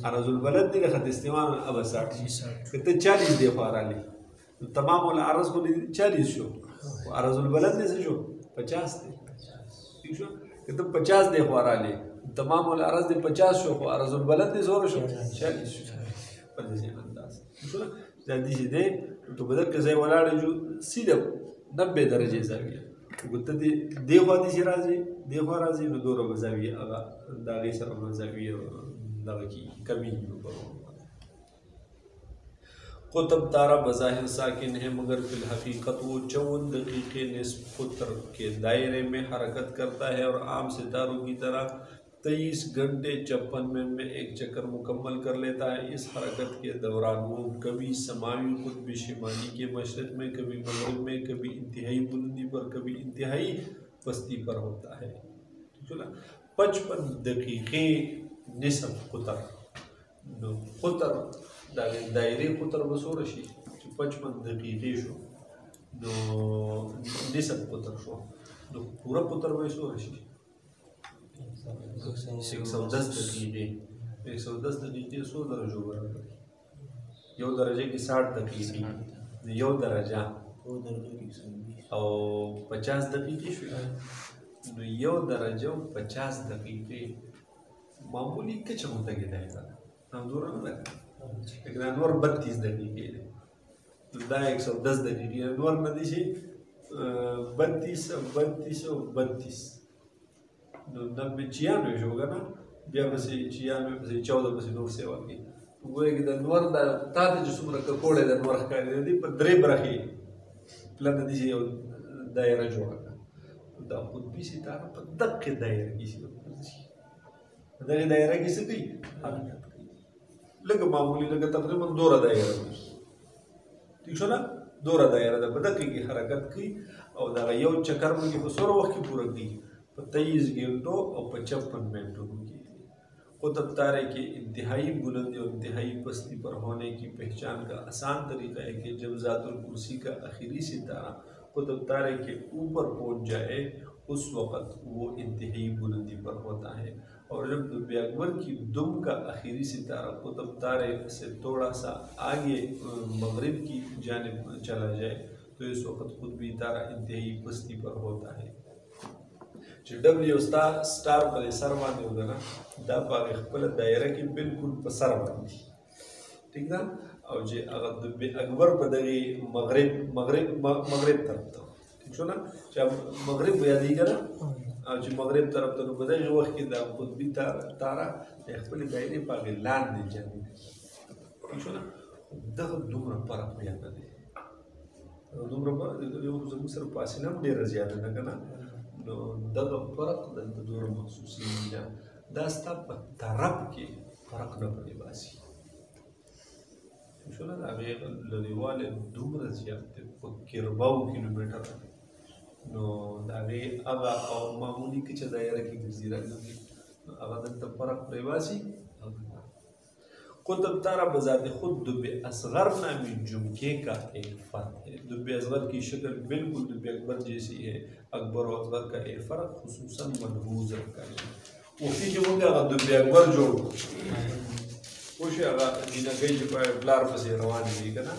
[SPEAKER 1] عرض البلد دی لخط استعمال اب 60 کہتے 40 دے خوارالی تمام العرض کو 40 شو عرض البلد دے سے شو 50 دے ٹھیک شو کہتے 50 دے خوارالی تمام العرض دے 50 شو عرض البلد دے زور شو 40 شو پر جیسے انداز ٹھیک شو جلدی سے دے تو بدل کے زی ولاڑ جو سیدھا 90 درجے زاویہ گتا دے خواہ دی سی رازی دے خواہ رازی نو دورا بزاویہ اگا داغی سر بزاویہ کمی قطب تارہ بظاہر ساکن ہے مگر فی الحقیقت وہ 54 دقیقے نصف قطر کے دائرے میں حرکت کرتا ہے اور عام ستاروں کی طرح 23 گھنٹے 56 منٹ میں ایک چکر مکمل کر لیتا ہے اس حرکت کے دوران وہ کبھی سماوی قطب شمالی کے مشرق میں کبھی مغرب میں کبھی انتہائی بلندی پر کبھی انتہائی پستی پر ہوتا ہے 55 دقیقے نصف قطر نو قطر دائره قطر بسوره شي 55 دقیقې شو نو نصف قطر شو نو پورا قطر به سوره شي 110 دقیقې 110 دقیقې 100 درجو برابر یو درجه کې 60 دقیقې یو درجه او 50 دقیقې شو نو یو درجه 50 دقیقې معمولی کچھ ہوتا گیا ہے ہم دورا نہ لگا لیکن انور 32 دقیقے دا 110 دقیقے انور ندی سے 32 90 96 ہوگا نا بیا بسی 96 بسی 14 بسی نور سے واقعی وہ ایک انور دا تا جو سمرا کوڑے دا انور کاری دی پر درې برخې پلان ندی سے دایره جوړه دا خود بھی ستاره په دقه دایره کې شي دغه دایره کې څه کوي حرکت کوي لکه معمولی لکه تقریبا دوره دایره ٹھیک شو نه دوره دایره ده په دقه کې حرکت کوي او دا یو چکر باندې په سور وخت کې پوره کوي په 23 घंटों और 55 मिनटों की قطب تارے کے انتہائی بلندی اور انتہائی پستی پر ہونے کی پہچان کا آسان طریقہ ہے کہ جب ذات الکرسی کا آخری ستارہ قطب تارے کے اوپر پہنچ جائے اس وقت وہ انتہائی بلندی پر ہوتا ہے اور جب قطب اکبر کی دم کا آخری ستارہ قطب تارے سے تھوڑا سا آگے مغرب کی جانب چلا جائے تو اس وقت قطبی تارہ انتہائی پستی پر ہوتا ہے چې ډبلیو سٹار په سر باندې وګنه دا په خپل دایره کې بالکل په سر باندې ٹھیک ده او چې هغه د اکبر په دغه مغرب طرف ته ٹھیک شو نه چې مغرب یادېږي نه او چې مغرب طرف ته نو په دغه وخت کې د قطبي تاره د خپل دایرې په لاندې جانب ٹھیک شو نه دغه دومره فرق بیا نه دی دومره یو زموږ سره فاصله هم ډېره زیاته ده که نه نو دغه فرق دلته دومره محسوسېږي نه دا ستا په طرف کې فرق نه پرې باسي شو نه د هغې لرېوالی دومره زیات دی په کرباو کیلومیټره دی نو د هغې هغه او معمولي کچه دایره کې ګرځي راګرځي نو هغه دلته فرق پرې باسي قطب تارا بذات خود دب اصغر نامی جمکے کا ایک فرق ہے دب اصغر کی شکل بالکل دب اکبر جیسی ہے اکبر و اصغر کا ایک فرق خصوصاً ملحوظ رکھا ہے وفی جو مونگا اگر دب اکبر جو خوشی اگر جینا گئی جو بلار پسی روانی بھی کنا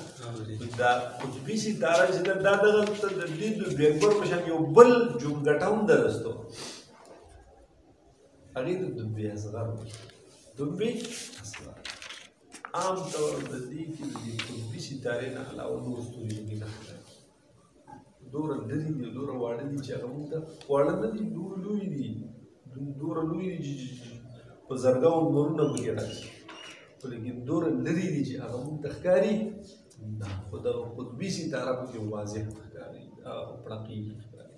[SPEAKER 1] دا قطبی سی تارا جینا دا دغل دی دب اکبر پشان یو بل جمگٹاون درستو اگر دب اصغر دب اصغر عام طور د دې کې د قطبي ستارې نه علاوه نور ستوري لږې نه ښکاري دومره لرې دي دومره واړه دي چې هغه موږ ته واړه نه دي دومره لوی دي دومره لوی دي چې په زرګاو نورونه پکې راشي خو لیکن دومره لرې دي چې هغه موږ ته ښکاري نه خو د قطبي ستاره پکې واضح ښکاري پړقېږي ښکاري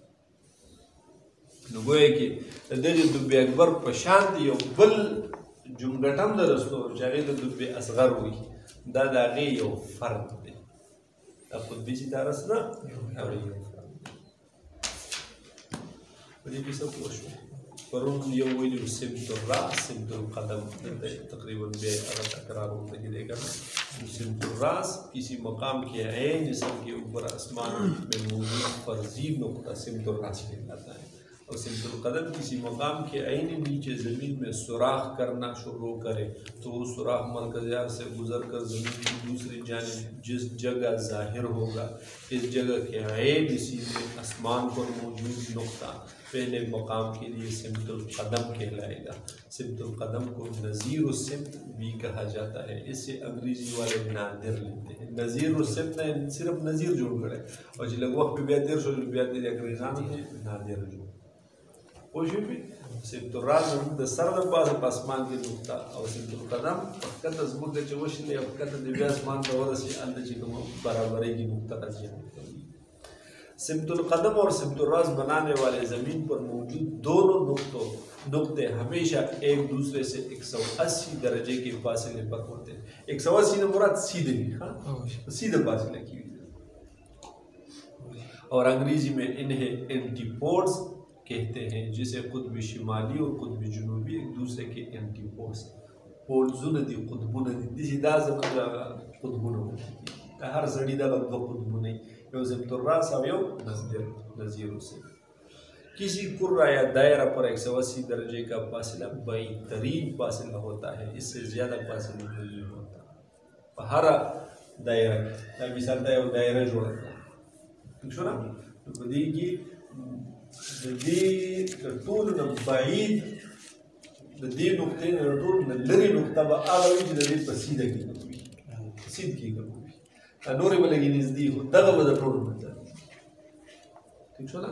[SPEAKER 1] نو ګویا کې د دغې دب اکبر په شان د یو بل جمګټم درستو چې هغې د دب اصغر وي دا د هغې یو فرق دی دا قطبي ستاره څه ده هغې یو فرق دی په دې کې څه پوه شو پرون یو ویلي سمت الراس سمت القدم دلته تقریبا بیا هغه تکرار ورته کېدی که نه سمت الراس کسی مقام کے عین جسم کے اوپر آسمان میں موجود فرضی نقطہ سمت الراس کہلاتا ہے اور سمت القدم کسی مقام کے عین نیچے زمین میں سوراخ کرنا شروع کرے تو وہ سوراخ مرکز یار سے گزر کر زمین کی دوسری جانب جس جگہ ظاہر ہوگا اس جگہ کے عین اسی میں آسمان پر موجود نقطہ پہلے مقام کے لیے سمت القدم کہلائے گا سمت القدم کو نظیر السمت بھی کہا جاتا ہے اس سے انگریزی والے نادر لیتے ہیں نظیر السمت نے صرف نظیر جوڑ کرے اور جو لوگ وقت پہ بیادر شو جو بیادر انگریزان ہیں نادر جوڑ خوشی بھی سمت الراس زمون د سر د پاسه په اسمان کې نقطه او سمت القدم کته زموږ د چې وشلې او کته د بیا اسمان ته ورسي هلته چې کوم برابرېږي نقطه راځي سمت القدم اور سمت الراس بنانے والے زمین پر موجود دونوں نقطے ہمیشہ ایک دوسرے سے 180 درجے کے فاصلے پر ہوتے ہیں 180 نے مراد سیدھے سیدھے فاصلے کی ہوئی اور انگریزی میں انہیں اینٹی پوڈز کہتے ہیں جسے قطب شمالی اور قطب جنوبی ایک دوسرے کے اینٹی پوڈز پولزونه دي قطبونه دي دي دا زموږ قطبونه دا هر سړي دغه دوه قطبونه یو سمت الراس او یو نظیر السمت کسی کرہ یا دائرہ پر 180 درجے کا فاصلہ بہترین فاصلہ ہوتا ہے اس سے زیادہ فاصلہ نہیں ہوتا ہر دائرہ دا مثال دا یو دائرہ جوړه ٹھیک شو نه په دې کې د دې تر ټولو نه بعید د دې نقطې نه ټول نه لرې نقطه به هغه وي چې د دې په سیده کې وي سید کې وي نورې به لږې نږدې خو دغه به د ټولو نه ٹھیک شو نه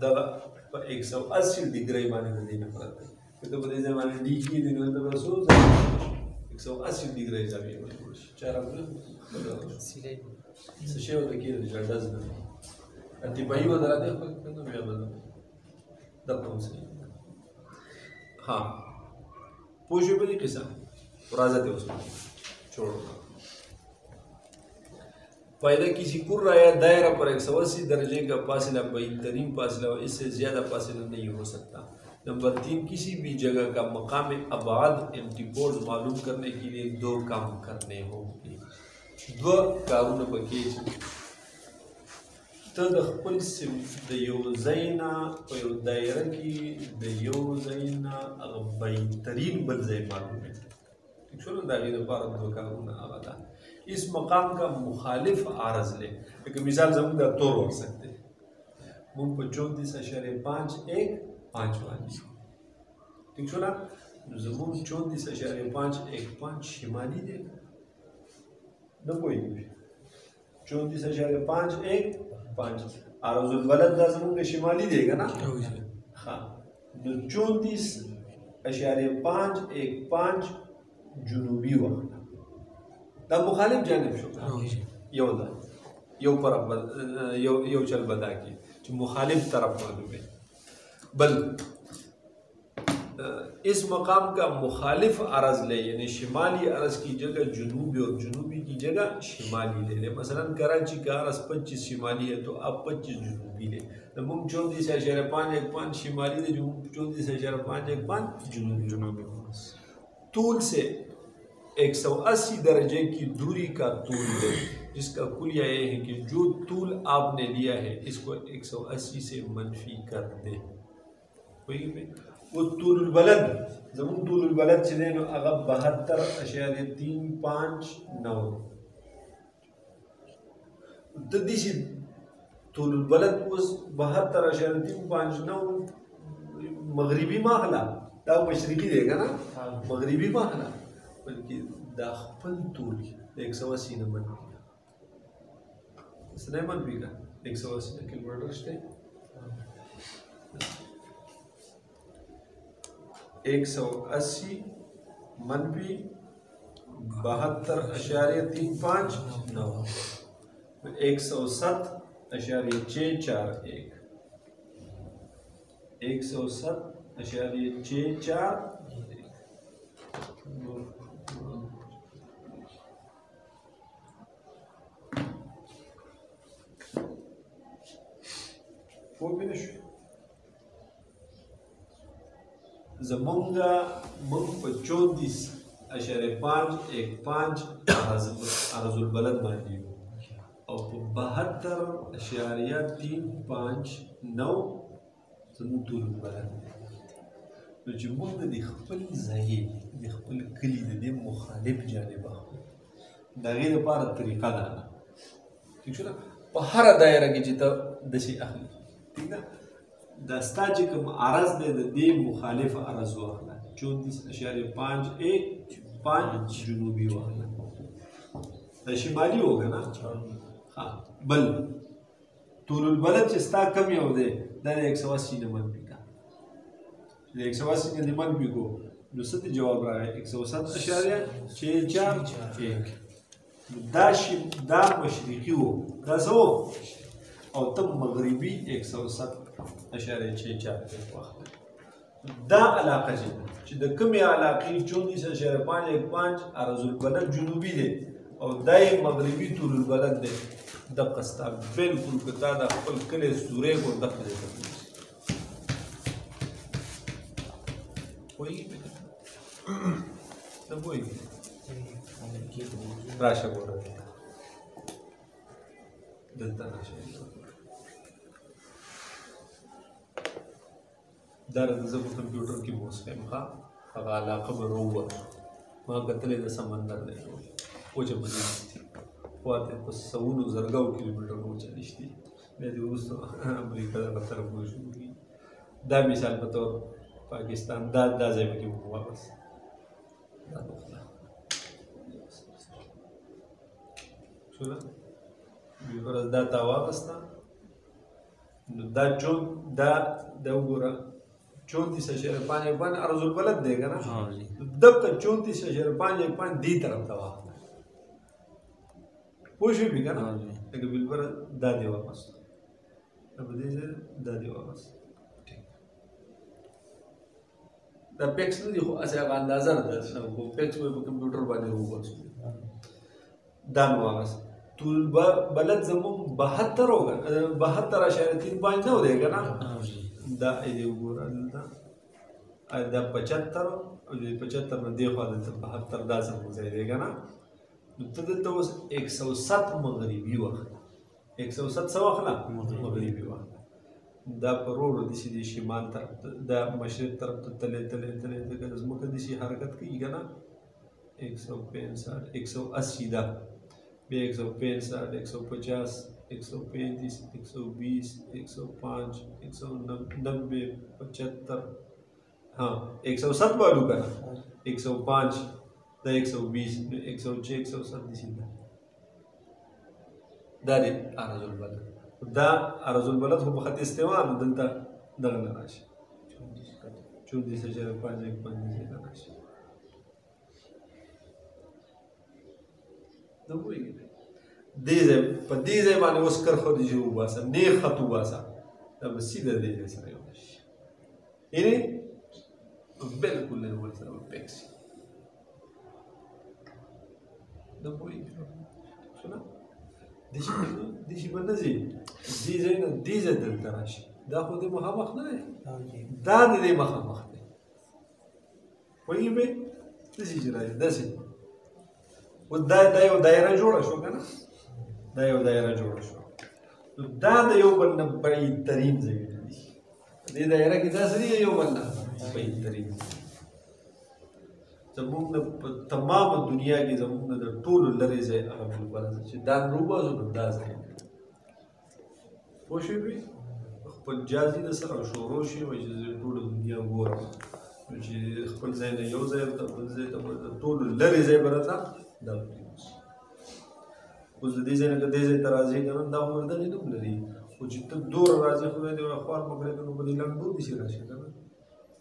[SPEAKER 1] دغه په 180 ډګرۍ باندې د دې نه فرق دی که ته په دې ځای باندې ډي کې دي نو دلته به څو 180 ډګرۍ زاویې باندې جوړ شي چا راغله څه شی ورته کېږي چې ډز نه ارتفاعي به درته خو کنه بیا به دغه هم صحیح हाँ पोषो पे किसा राजा थे उसमें छोड़ो पैदा किसी कुर्रा या दायरा पर 180 दर्जे का फासला बेहतरीन फासला हो इससे ज़्यादा फासला नहीं हो सकता नंबर 3 किसी भी जगह का मकाम अबाद एंटीपोड मालूम करने के लिए दो काम करने होंगे दो कारों बके ته د خپل سیم د یو ځای نه په یو دایره کې د یو ځای نه هغه بهترین بل ځای معلومه ٹھیک شو نو د هغې دپاره دوه کارونه هغه ده اس مقام کا مخالف عارض لے لکه مثال زموږ دا تور ور سکتے موږ په 34.515 باندې ٹھیک شو نه نو زموږ 34.515 شمالي دی نه پوهېږو 34.515 عرض البلد دا زمونږ شمالي دی که نه ښه نو 34.515 جنوبي وخت دا مخالف جانب شو یو ده یو چل به دا کې چې مخالف طرف معلومه بل इस मकाम का मुखालिफ अर्ज ले, यानी शिमाली अर्ज की जगह जनूबी और जनूबी की जगह शिमाली ले ले। मसलन कराची का अर्ज 25 शिमाली है तो आप 25 जनूबी ले। मुम 34.515 शिमाली ले, जो 34.515 जनूबी। तूल से 180 दर्जे की दूरी का तूल ले, जिसका कुलिया ये है कि जो तूल आपने लिया है इसको 180 से मनफी कर दे। वो तूल बलद जमून तूल बलद चले नो अगर 72.359 तदिशी तूल बलद उस 72.359 मगरिबी माहला दा मशरिकी देगा ना, मगरिबी माहला बल्कि दाखपल तूल 180 नंबर सनेमन भी का 180 किलोमीटर स्टे 180 मनफी 72.359 107.641 107.641 वो भी नहीं जमूंगा मुंग 34.515 अर्जुल बलद मानी और 72.359 तूल बलद तो जमुंग दी खपल ज़ाये दी खपल कली दी मुखालिफ जानिब दागे द पार तरीका दाना ठीक है ना पहाड़ दायरा की जिता दशी अखली ठीक है दस्ता जिकम आरज दे मुखालिफ आरज वाला 34.515 जनूबी वाला शिमाली होगा ना। हाँ बल तूल बलद चिस्ता कम ही हो दे दाने 180 नमन भी का 180 नमन भी को जो सत्य जवाब रहा है 107.641 दा मशरिकी हो दा सो और तब मगरिबी 107.641 दा इलाका چې د کومې علاقې 34.515 ارزل بلد جنوبي دی او دای مغربي طول البلد دی د قستا بالکل کتا د خپل کلی سورې کو د خپل کوئی ته وای راشه ګوره دلته راشه دار د زبر کمپیوټر کې موس کې مخه هغه علاقه بروه ما کتلې د سمندر دی او چې مزید واته په سونو زرګاو کیلومتر نو چلیشتي مې د وروسته امریکا د طرف مو شو دا مثال په تور پاکستان دا ځای کې وو واپس دا نقطه شو دا دا تا واپستا دا جو دا وګوره 34.515 ارزل بلد देगा ना दब 34.515 दी तरफ दवा पूछ भी का ना लेकिन बिल्कुल दादी वापस अब दे से दादी वापस ठीक द पेक्स ने देखो ऐसे अंदाजा रहता है वो पेक्स में कंप्यूटर बने होगा दान वापस तूल बलद जमुन 72 होगा 72.359 देगा ना دا ایدی وګوره دلته دا 75 او د 75 نه دی خو د 72 دا څنګه ځای دی کنه نو ته دلته اوس 107 مغربي وخت 107 څه وخت نه مغربي وخت دا پر روډ د سیدي شمال طرف دا مشرق طرف ته تلې د زمکه د شي حرکت کوي کنه 165 180 دا بیا 165 150 135 120 105 190 75 हाँ 107 वालू का 105 दा 120 106 107 सीधा दारे अरजुल बलद दा अरजुल बलद हो बखत इस्तेमाल दलता दगना राशि 34.515 राशि दबोई دیزه په دیزه باندې اوس کرخو دي جو واسه نه خطو واسه دا سیده دیزه سره یو شي یعنی بالکل نه ورسره پیکسي نه پوهېږي ښه نه دې شي به نه ځي دې ځای نه دې ځای دلته راشي دا خو دې مخامخ نه دی دا د دې مخامخ دی پوهېږي بې داسې چې راځي داسې اوس دا یو دایره جوړه شوه که نه دا یو دایره جوړه شوه نو دا د یو بل نه بعیدترین ځایونه دي دې دایره کې داسې دي یو بل نه بعیدترین زموږ نه په تمامه دنیا کې زموږ نه د ټولو لرې ځای هغه بالکل چې دا روباسو نو دا ځای پوه شوې خپل جازي د سره شروع شي وایي چې زه ټوله دنیا ګورم نو چې خپل ځای نه یو ځای ته بل ځای ته ټولو لرې ځای به راته دا اوس د دې ځای نه که دې ځای ته راځې که نه دا خو دغې نوم لري خو چې ته دوره راځې خدای دې خوار مه کړې نو په دې لنډو دې شي راشي که نه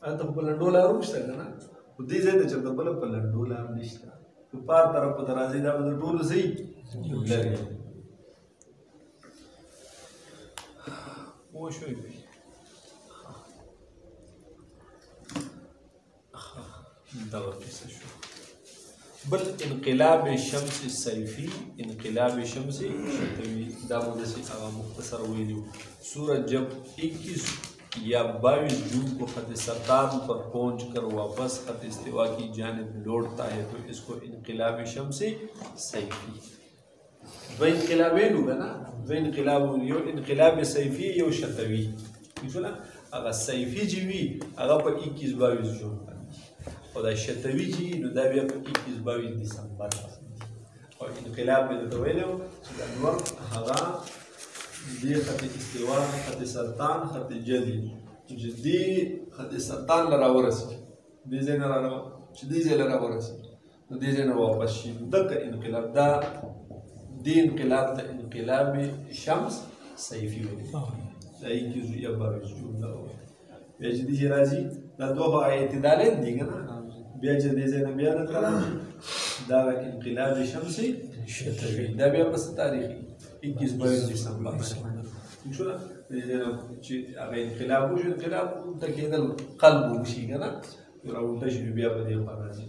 [SPEAKER 1] هلته خو په لنډو لار هم شته که نه خو دې ځای ته چېرته بله په لنډو لار نشته په پار طرف ته راځې دا به د ټولو صحیح لرې پوه شوې دغه کیسه شو بل انقلاب شمس صیفی انقلاب شمس شتوی دا مدرسے مختصر ویلیو سورج جب 21 یا 22 جون کو خط سرطان پر پہنچ کر واپس خط استوا کی جانب لوٹتا ہے تو اس کو انقلاب شمس صیفی دو انقلابین ہوگا نا دو انقلاب یو انقلاب صیفی یو شتوی اگر صیفی جیوی اگر پر 21-22 جون او دا شتوي چې نو دا بیا په 21-22 دسمبر او انقلاب مې درته ویلی و چې د انور هغه دې خط استوا خط سرطان خط جدي چې دې خط سرطان له راورسېږي دې ځای نه چې دې ځای له راورسېږي نو دې ځای نه واپس شي دغه انقلاب دا دې انقلاب ته انقلاب شمس صیفي ویل دا 21-22 جون دا وایي بیا چې دې راځي دا دوه اعتدالین دي که نه بیا چې دې ځای نه بیا دلته راشي دا انقلاب شمسي شتوي دا بیا په څه تاریخ 21-22 دسمبر ٹھیک شو دې ځای نه چې هغه انقلاب وشو انقلاب ته کېدل قلب وشي که نه راوټه شي بیا په دې خوا راځي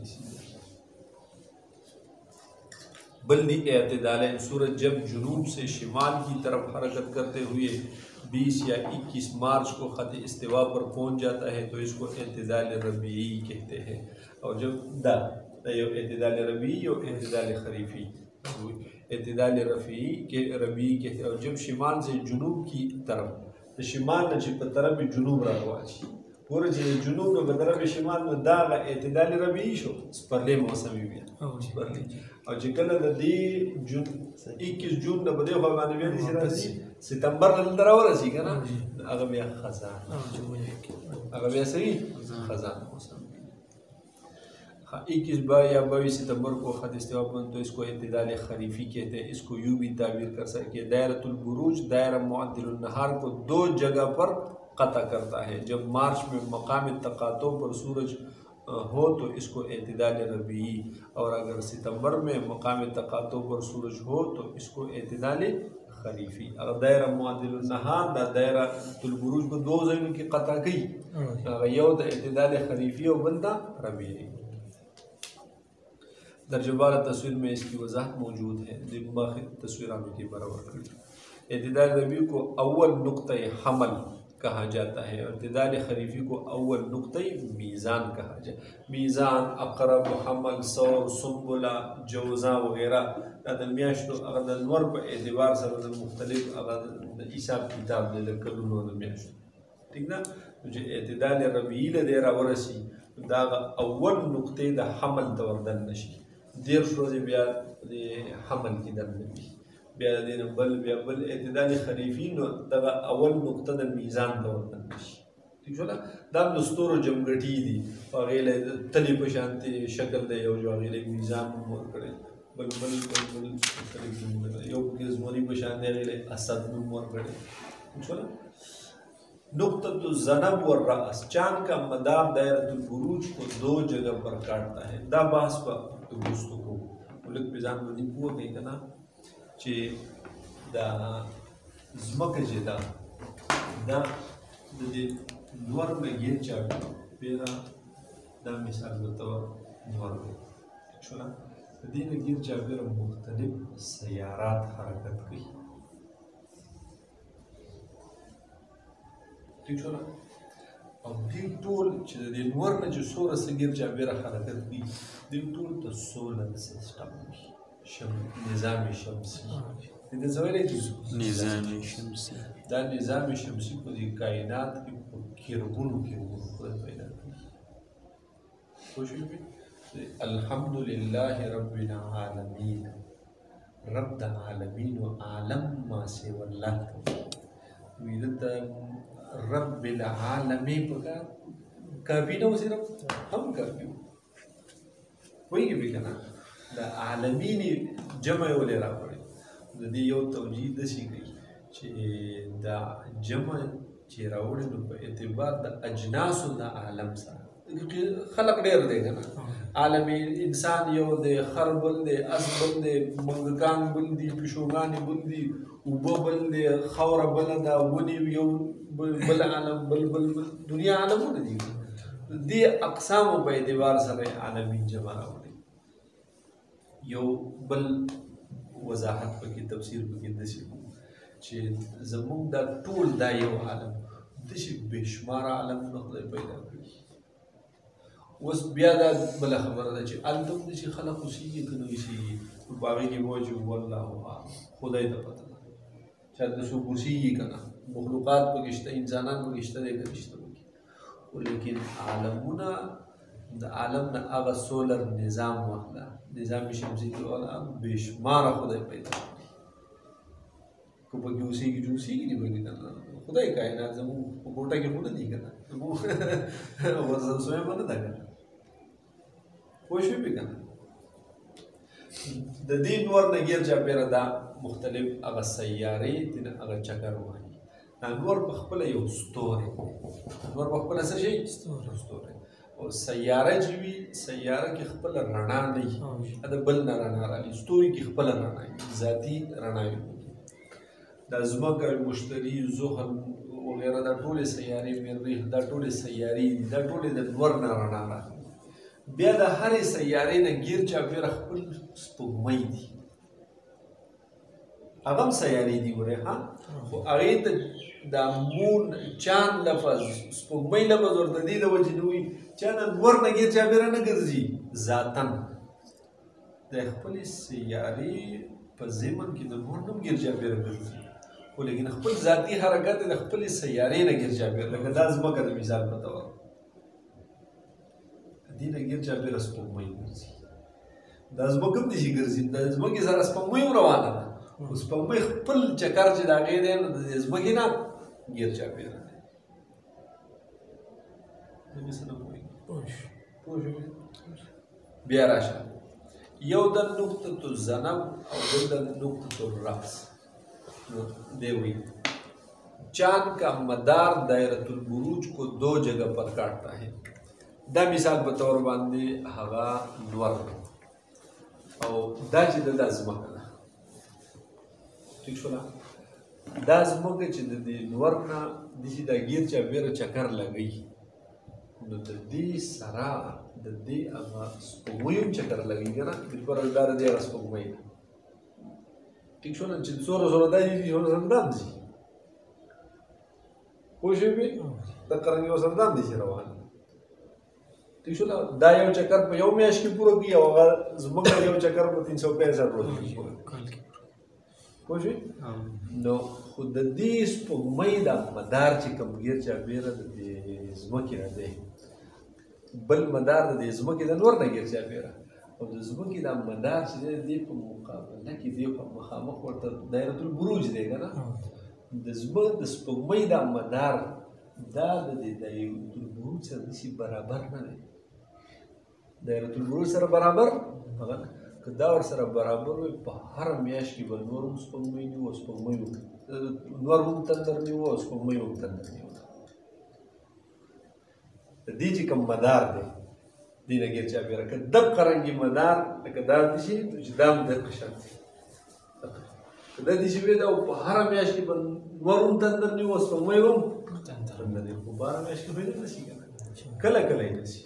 [SPEAKER 1] بلدی اعتدالین سورج جب جنوب سے شمال کی طرف حرکت کرتے ہوئے 20 یا 21 مارچ کو خط استوا پر پہنچ جاتا ہے تو اس کو اعتدال ربیعی کہتے ہیں اور جب دا یو اعتدال ربیعی اور اعتدال خریفی اعتدال ربیعی کہتے ہیں اور جب شمال سے جنوب کی طرف شمال نہ په طرف جنوب راواشي پورې چې جنوب نو په طرف شمال نو دا اعتدال ربیعی شو سپرلی موسمي بیا سپرلی او چې کله د دې 21 جون نه په دې خوا باندې بیا چې راځي ستمبر دلته راورسي که نه هغه بیا خزان هغه بیا صحیح خزان موسم 21 یا 22 ستمبر کو خط استوا پر تو اس کو اعتدال خریفی کہتے ہیں اس کو یوں بھی تعبیر کر سکتے دائرۃ البروج دائرہ معدل النہار کو 2 جگہ پر قطع کرتا ہے جب مارچ میں مقام تقاطع پر سورج ہو تو اس کو اعتدال ربیعی اور اگر ستمبر میں مقام تقاطع پر سورج ہو تو اس کو اعتدال خریفی اگر دائرہ معدل النہار دا دائرہ البروج کو 2 ځایونو کې قطع کړي یو د اعتدال خریفی او بل د ربیعی درجبار تصویر میں اس کی وضاحت موجود ہے دماغ تصویروں کی برابر کړي اعتدال ربیعی کو اول نقطہ حمل کہا جاتا ہے اور اعتدال خریفی کو اول نقطہ میزان کہا جاتا ہے میزان عقرب حمل ثور سنبلہ جوزاں وغیرہ دا د میاشتو هغه د نور په اعتبار سره د مختلف هغه د حساب کتاب د کلونو د میاشتو ٹھیک ده چې اعتدال ربیعی له دی راورسي دا اول نقطې د حمل ته وردن نشي 10 ورځې بیا د حمل کې دننه وي بیا د دې بل اعتدال خریفی نو دغه اول نقطه د میزان ته وردن نشي ٹھیک شو دا د ستورو جمګټي دي هغې له تلې په شانتې شکل دی یو جو هغې له میزان هم ورکړی بل یو پکې زمري په شان دی هغې له اسد نوم ورکړی ٹھیک شو نقطۃ الذنب والرأس چاند کا مدار دائرۃ البروج کو 2 جگہ پر کاٹتا ہے دا بحث په وروستو کو ولک په ځان باندې پوه کوي که نه چې دا ځمکه چې ده دا د دې لوړ نه ګیر چاپېره دا مثال به طور نور دی ٹھیک شو نه د دې نه ګیر چاپېره مختلف سیارات حرکت کوي ٹھیک شو نه او دې ټول چې د دې نور نه چې څومره څه ګیر چاپېره حرکت کوي دې ټول ته سولر سیسټم وي نظام شمسي دې څه ویلی کېږي
[SPEAKER 2] نظام شمسي
[SPEAKER 1] دا نظام شمسي په دې کائنات کې په کربونو خدای پیدا کړي پوه شوې الحمدلله رب العالمین رب د عالمین و عالم ما سوى الله وی دلته رب العالمین په کافي نه و صرف هم کافي و پوهېږې پرې که نه د عالمین جمع یې ولې راوړی د دې یو توجیه داسې کوي چې دا جمع چې راوړي نو په اعتبار د اجناسو د عالم سره خلق ډېر دی که نه عالم انسان یو دی خر بل دی اس بل دی منګکان بل دي پیشوګانې بل دي اوبه بل دی خاوره بله ده ونې یو بل عالم بل دنیا عالمونه دي دې اقسامو په اعتبار سره عالمین جمع راوړي یو بل وضاحت پکې تفسیر پکې داسې کوو چې زموږ دا ټول دا یو عالم داسې بېشماره عالمونه خدای پیدا کړي اوس بیا دا بله خبره ده چې هلته هم داسې خلک اوسېږي که نه اوسېږي نو په هغې کې به وایي چې والله اعلم خدای ته پته ده چې هلته څوک اوسېږي که نه مخلوقات پکې شته انسانان پکې شته دی که نشته پکې خو لیکن عالمونه د عالم نه هغه سولر نظام واخله نظام شمسي کې والا بېشماره خدای پیدا کړي که پکې اوسېږي چې اوسېږي دي پکې که نه خدای کائنات زموږ په کوټه کې خو نه دي که نه غورځنسویه به نه ده که نه پوه شوې پې که نه د دې نور نه ګیر چاپېره دا مختلف هغه سیارې دي نه هغه چکر وهي دا نور په خپله یو ستوری نور په خپله څه شي ستوری او سیاره چې وي سیاره کې خپله رڼا نه وي د بل نه رڼا رالي ستوري کې خپله رڼا وي ذاتي رڼا وي دا ځمکه مشتري زحل وغیره دا ټولې سیارې مریخ دا ټولې سیارې دي دا ټولې د نور نه رڼا راغلي بیا د هرې سیارې نه ګیر چاپېره خپل سپوږمۍ دي هغه هم سیارې دي ګورې ها خو هغې ته دا مون چاند لفظ سپوږمۍ لفظ ورته دې د وجې نه وي چا د نور نه ګیر چاپېره نه ګرځي ذاتن د خپلې سیارې په ضمن کې د نور نه هم ګیر چاپېره ګرځي خو لیکن خپل ذاتي حرکت د خپلې سیارې نه ګیر چاپېره لکه دا ځمکه د مثال په طور دې نه ګیر چاپېره سپوږمۍ ګرځي دا ځمکه هم داسې ګرځي د ځمکې سره سپوږمۍ هم روانه ده خو سپوږمۍ خپل چکر چې د هغې دی نو د ځمکې نه ګیر چاپېره دی دې څه نه پوهېږي پوه شوې بیا راشه یو د نقطة الزنب او بل د نقطة الرأس دے ہوئی چاند کا مدار دائرۃ البروج کو 2 جگہ پر کاٹتا ہے دا مثال بطور باندې هغه نور او دا چې د ځمکه ده ٹھیک شو دا ځمکه چې د نور نه داسې دا ګیر چاپېره چکر لګوي نو د دې سره د دې هغه سپوږمۍ هم چکر لګوي که نه بالکل دا د دې هغه سپوږمۍ ده ٹھیک شو نه چې څوره دا دي یو سره دا هم ځي پوه شوې پې دا قرنګ یو سره دا هم دي چې روان ٹھیک شو دا یو چکر په یو میاشت کې پوره کړي او هغه زموږ یو چکر په 365 ورځو کې پوره پوه شوې نو خو د دې سپوږمۍ دا مدار چې کوم ګیر چاپېره د دې ځمکې نه دی بل مدار د دې ځمکې د نور نه ګیر چاپېره او د ځمکې دا مدار چې دی د دې په مقابله کې دی په مخامخ ورته دایرة البروج دی که نه د سپوږمۍ دا مدار دا د دې دایرة البروج سره داسې برابر نه دی دایرة البروج سره برابر هغه نه که دا ورسره برابر وي په هره میاشت کې به نور هم سپوږمۍ نیو او سپوږمۍ نور هم تندر نیو او سپوږمۍ هم تندر نیو د دې چې کوم مدار دی دې نه ګیر چاپېره که دقه رنګې مدار لکه دا دې شي چې دا هم دقه شان دی که دا دې شي وي دا په هره میاشت کې به نور هم تندر نیو او سپوږمۍ هم تندر نیو خو په هره میاشت کې به یې نه شي که نه کله کله یې نه شي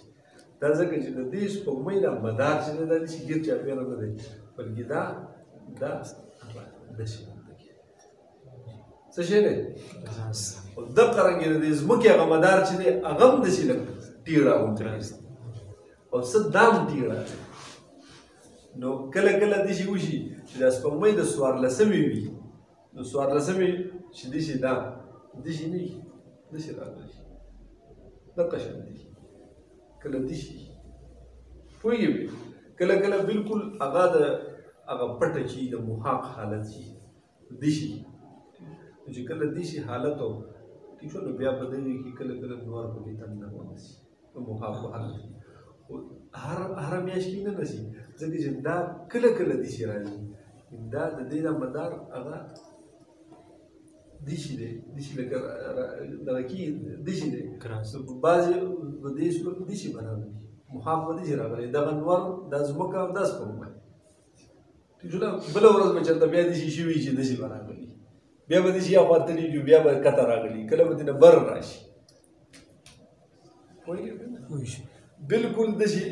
[SPEAKER 1] دا ځکه چې د دې سپوږمۍ دا مدار چې دی دا داسې ګیر چاپېره نه دی بلکې دا داسې څه شی دی دقه رنګې د دې ځمکې هغه مدار چې دی هغه هم داسې لږ ټیړه غوندې او څه دام ټیړه نو کله کله داسې وشي چې دا سپوږمۍ د 14مې وي نو 14مې چې داسې دا داسې نه وي داسې راغلی دقه شان دی کله داسې پوهېږې کله کله بلکل هغه د هغه پټه چې د محاق حالت شي داسې چې کله داسې حالت او ټیک شو نو بیا په دغې کې کله کله نور پکې تنګ نه ونسي په محاقو حالت هره میاشت کې نه نسي ځکه چې دا کله کله داسې راځي دا د دې د مدار هغه داسې دی داسې لکه دغه کې داسې دی بعضې په دې صورت داسې به راغلي محاق به داسې راغلی دغه نور دا ځمکه او دا سپوږمۍ ټیک شو بله ورځ به چېرته بیا داسې شوي چې داسې به راغلي بیا به داسې اخوا تللي جو بیا به کته راغلي کله به دې نه بر راشي بلکل داسې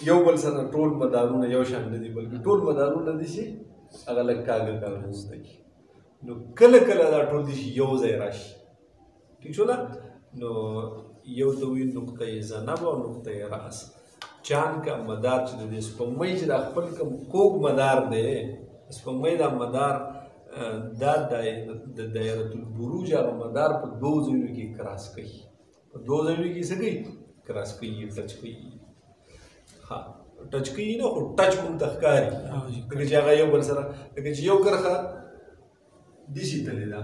[SPEAKER 1] یو بل سره ټول مدارونه یو شان نه دي بلکې ټول مدارونه داسې هغه لږ کاږه کاږه زده کي نو کله کله دا ټول داسې یو ځای راشي ټیک شو نه نو یو ته وایي نقطه ضنب او نقطه رأس چاند کا مدار چې د دې سپوږمۍ چې دا خپل کوم کوږ مدار دی سپوږمۍ دا مدار دا د دایره البروج هغه مدار په 2 ځایونو کې کراس کوي په 2 ځایونو کې څه کوي کراس کوي ټچ کوي ها ټچ کوي نه خو ټچ مونږ ته ښکاري لکه چې هغه یو بل سره لکه چې یو کرښه داسې تللې ده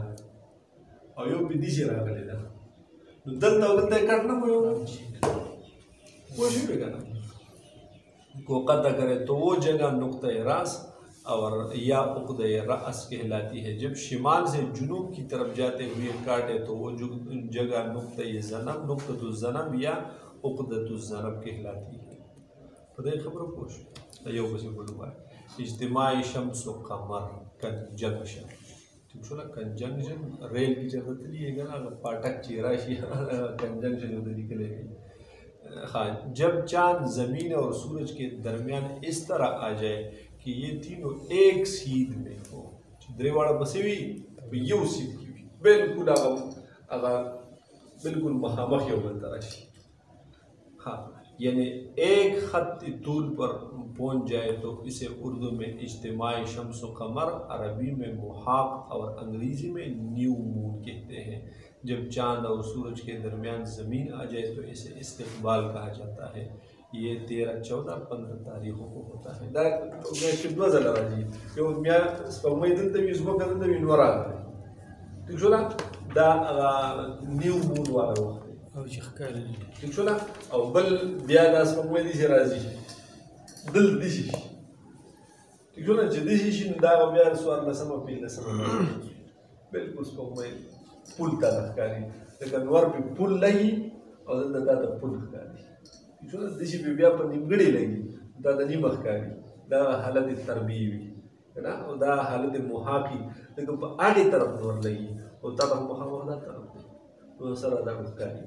[SPEAKER 1] او یو پې داسې راغلې ده نو دلته او دلته یې کټ نه کوي پوه شوې که نه کو قطع کرے تو وہ جگہ نقطہ راس اور یا عقدہ رأس کہلاتی ہے جب شمال سے جنوب کی طرف جاتے ہوئے کاٹے تو وہ جگہ نقطہ ضنب نقطۃ الضنب یا عقدۃ الضنب کہلاتی ہے پتہ خبر پوش یو بس بولوا اجتماع شمس و قمر کنجنکشن ٹھیک شو نا کنجنکشن ریل کی ضرورت نہیں ہے نا پاٹک چیرا شی کنجنکشن ہوتا نکلے گی ہاں جب چاند زمین اور سورج کے درمیان اس طرح آ جائے کہ یہ تینوں ایک سید میں ہو دریواڑا بسی ہوئی یو سید کی ہوئی بالکل آگا بالکل مخامخ یو بلتا راشی ہاں یعنی ایک خط طول پر پہنچ جائے تو اسے اردو میں اجتماع شمس و قمر عربی میں محاق اور انگریزی میں نیو مون کہتے ہیں جب چاند اور سورج کے درمیان زمین آ جائے تو اسے استقبال کہا جاتا ہے یہ 13, 14, 15 تاریخوں کو ہوتا ہے دا میاشتې 2 ځله راځي یو بیا سپوږمۍ دلته وي ځمکه دلته وي نور راغلی ټیک شو نه دا نیو مون والا وخت دی
[SPEAKER 2] او چې ښکاري
[SPEAKER 1] ټیک شو نه او بل بیا دا سپوږمۍ داسې راځي دل داسې شي ټیک شو نه چې داسې شي نو دا به بیا 14مه 15مه بالکل سپوږمۍ پل ته ښکاري لکه نور پې پل لګي او دلته تا ته پل ښکاري داسې بیا په نیمګړې لګي دا د نیمه ښکاري دا حالت تربیع وي که نه او دا حالت محاقي لکه په اړې طرف نور لګي او تا ته مخامخ دا طرف دی نو سره دا ښکاري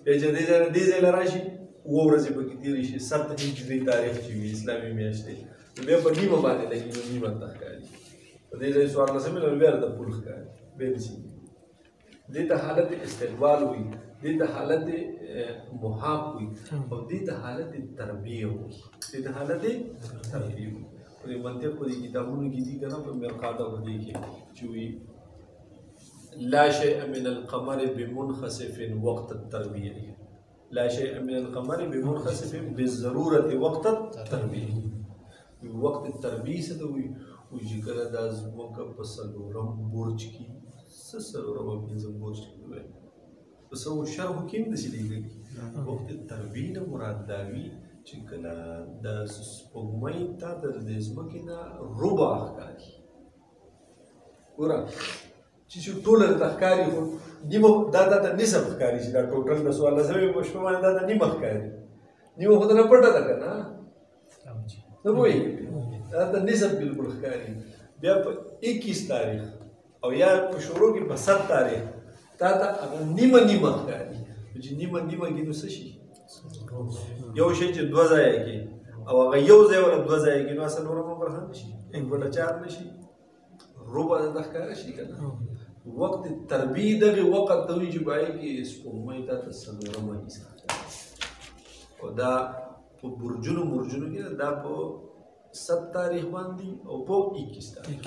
[SPEAKER 1] بیا چې دې ځای له راشي 7 ورځې پکې تېرې شي 7 هجري تاریخ چې وي اسلامي میاشت دی نو بیا په نیمه باندې لګي نو نیمه ته ښکاري په دې ځای 14مې نو بیا د پل ښکاري بیا داسې دې ته حالت استقبال وي دې ته حالت محاق وي او دې ته حالت تربیع وي دې ته حالت تربیع وي په دې منطق په دې کتابونو کې دي که نه په مرقاده په دې کې چې وي لا شيء من القمر بمنخسف وقت التربیع لا شيء من القمر بمنخسف بالضرورة وقت التربیع وقت التربیع څه ته وي چې کله دا ځمکه په 4 برج کې څلورم او 5 برج کې وي په سو شرحو کې هم داسې لیکلي وقت تربیع نه مراد دا وي چې کله د سپوږمۍ ته د دې ځمکې نه ربع ښکاري ګوره چې ټوله درته ښکاري خو نیمه دا ته نصف ښکاري چې دا ټوټل د 14مې په شپه باندې دا ته نیمه ښکاري نیمه خو ته نه پټه ده که نه نه پوهېږې دا ته نصف بلکل ښکاري بیا په 21 تاریخ او یا په شروع کې په 7 تاریخ تا ته هغه نیمه ښکاري چې نیمه کې نو څه شي یو شی چې دوه ځایه کې او هغه یو ځای ولا دوه ځایه کې نو اصل نورمه برخه نشي 1/4 نشي ربع د ښکاره شي که نه وقت تربیع دغې وقت ته وایي چې په هغې کې سپوږمۍ تا ته څلورمه حصه او دا په برجونو مرجونو کې دا په 7 تاریخ باندې او په 21 تاریخ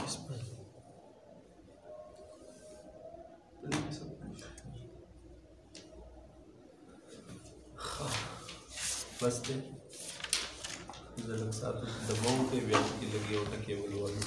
[SPEAKER 1] بس دی زه لږ ساعت د موټې بیا پکې لږ یو ټکې ولولم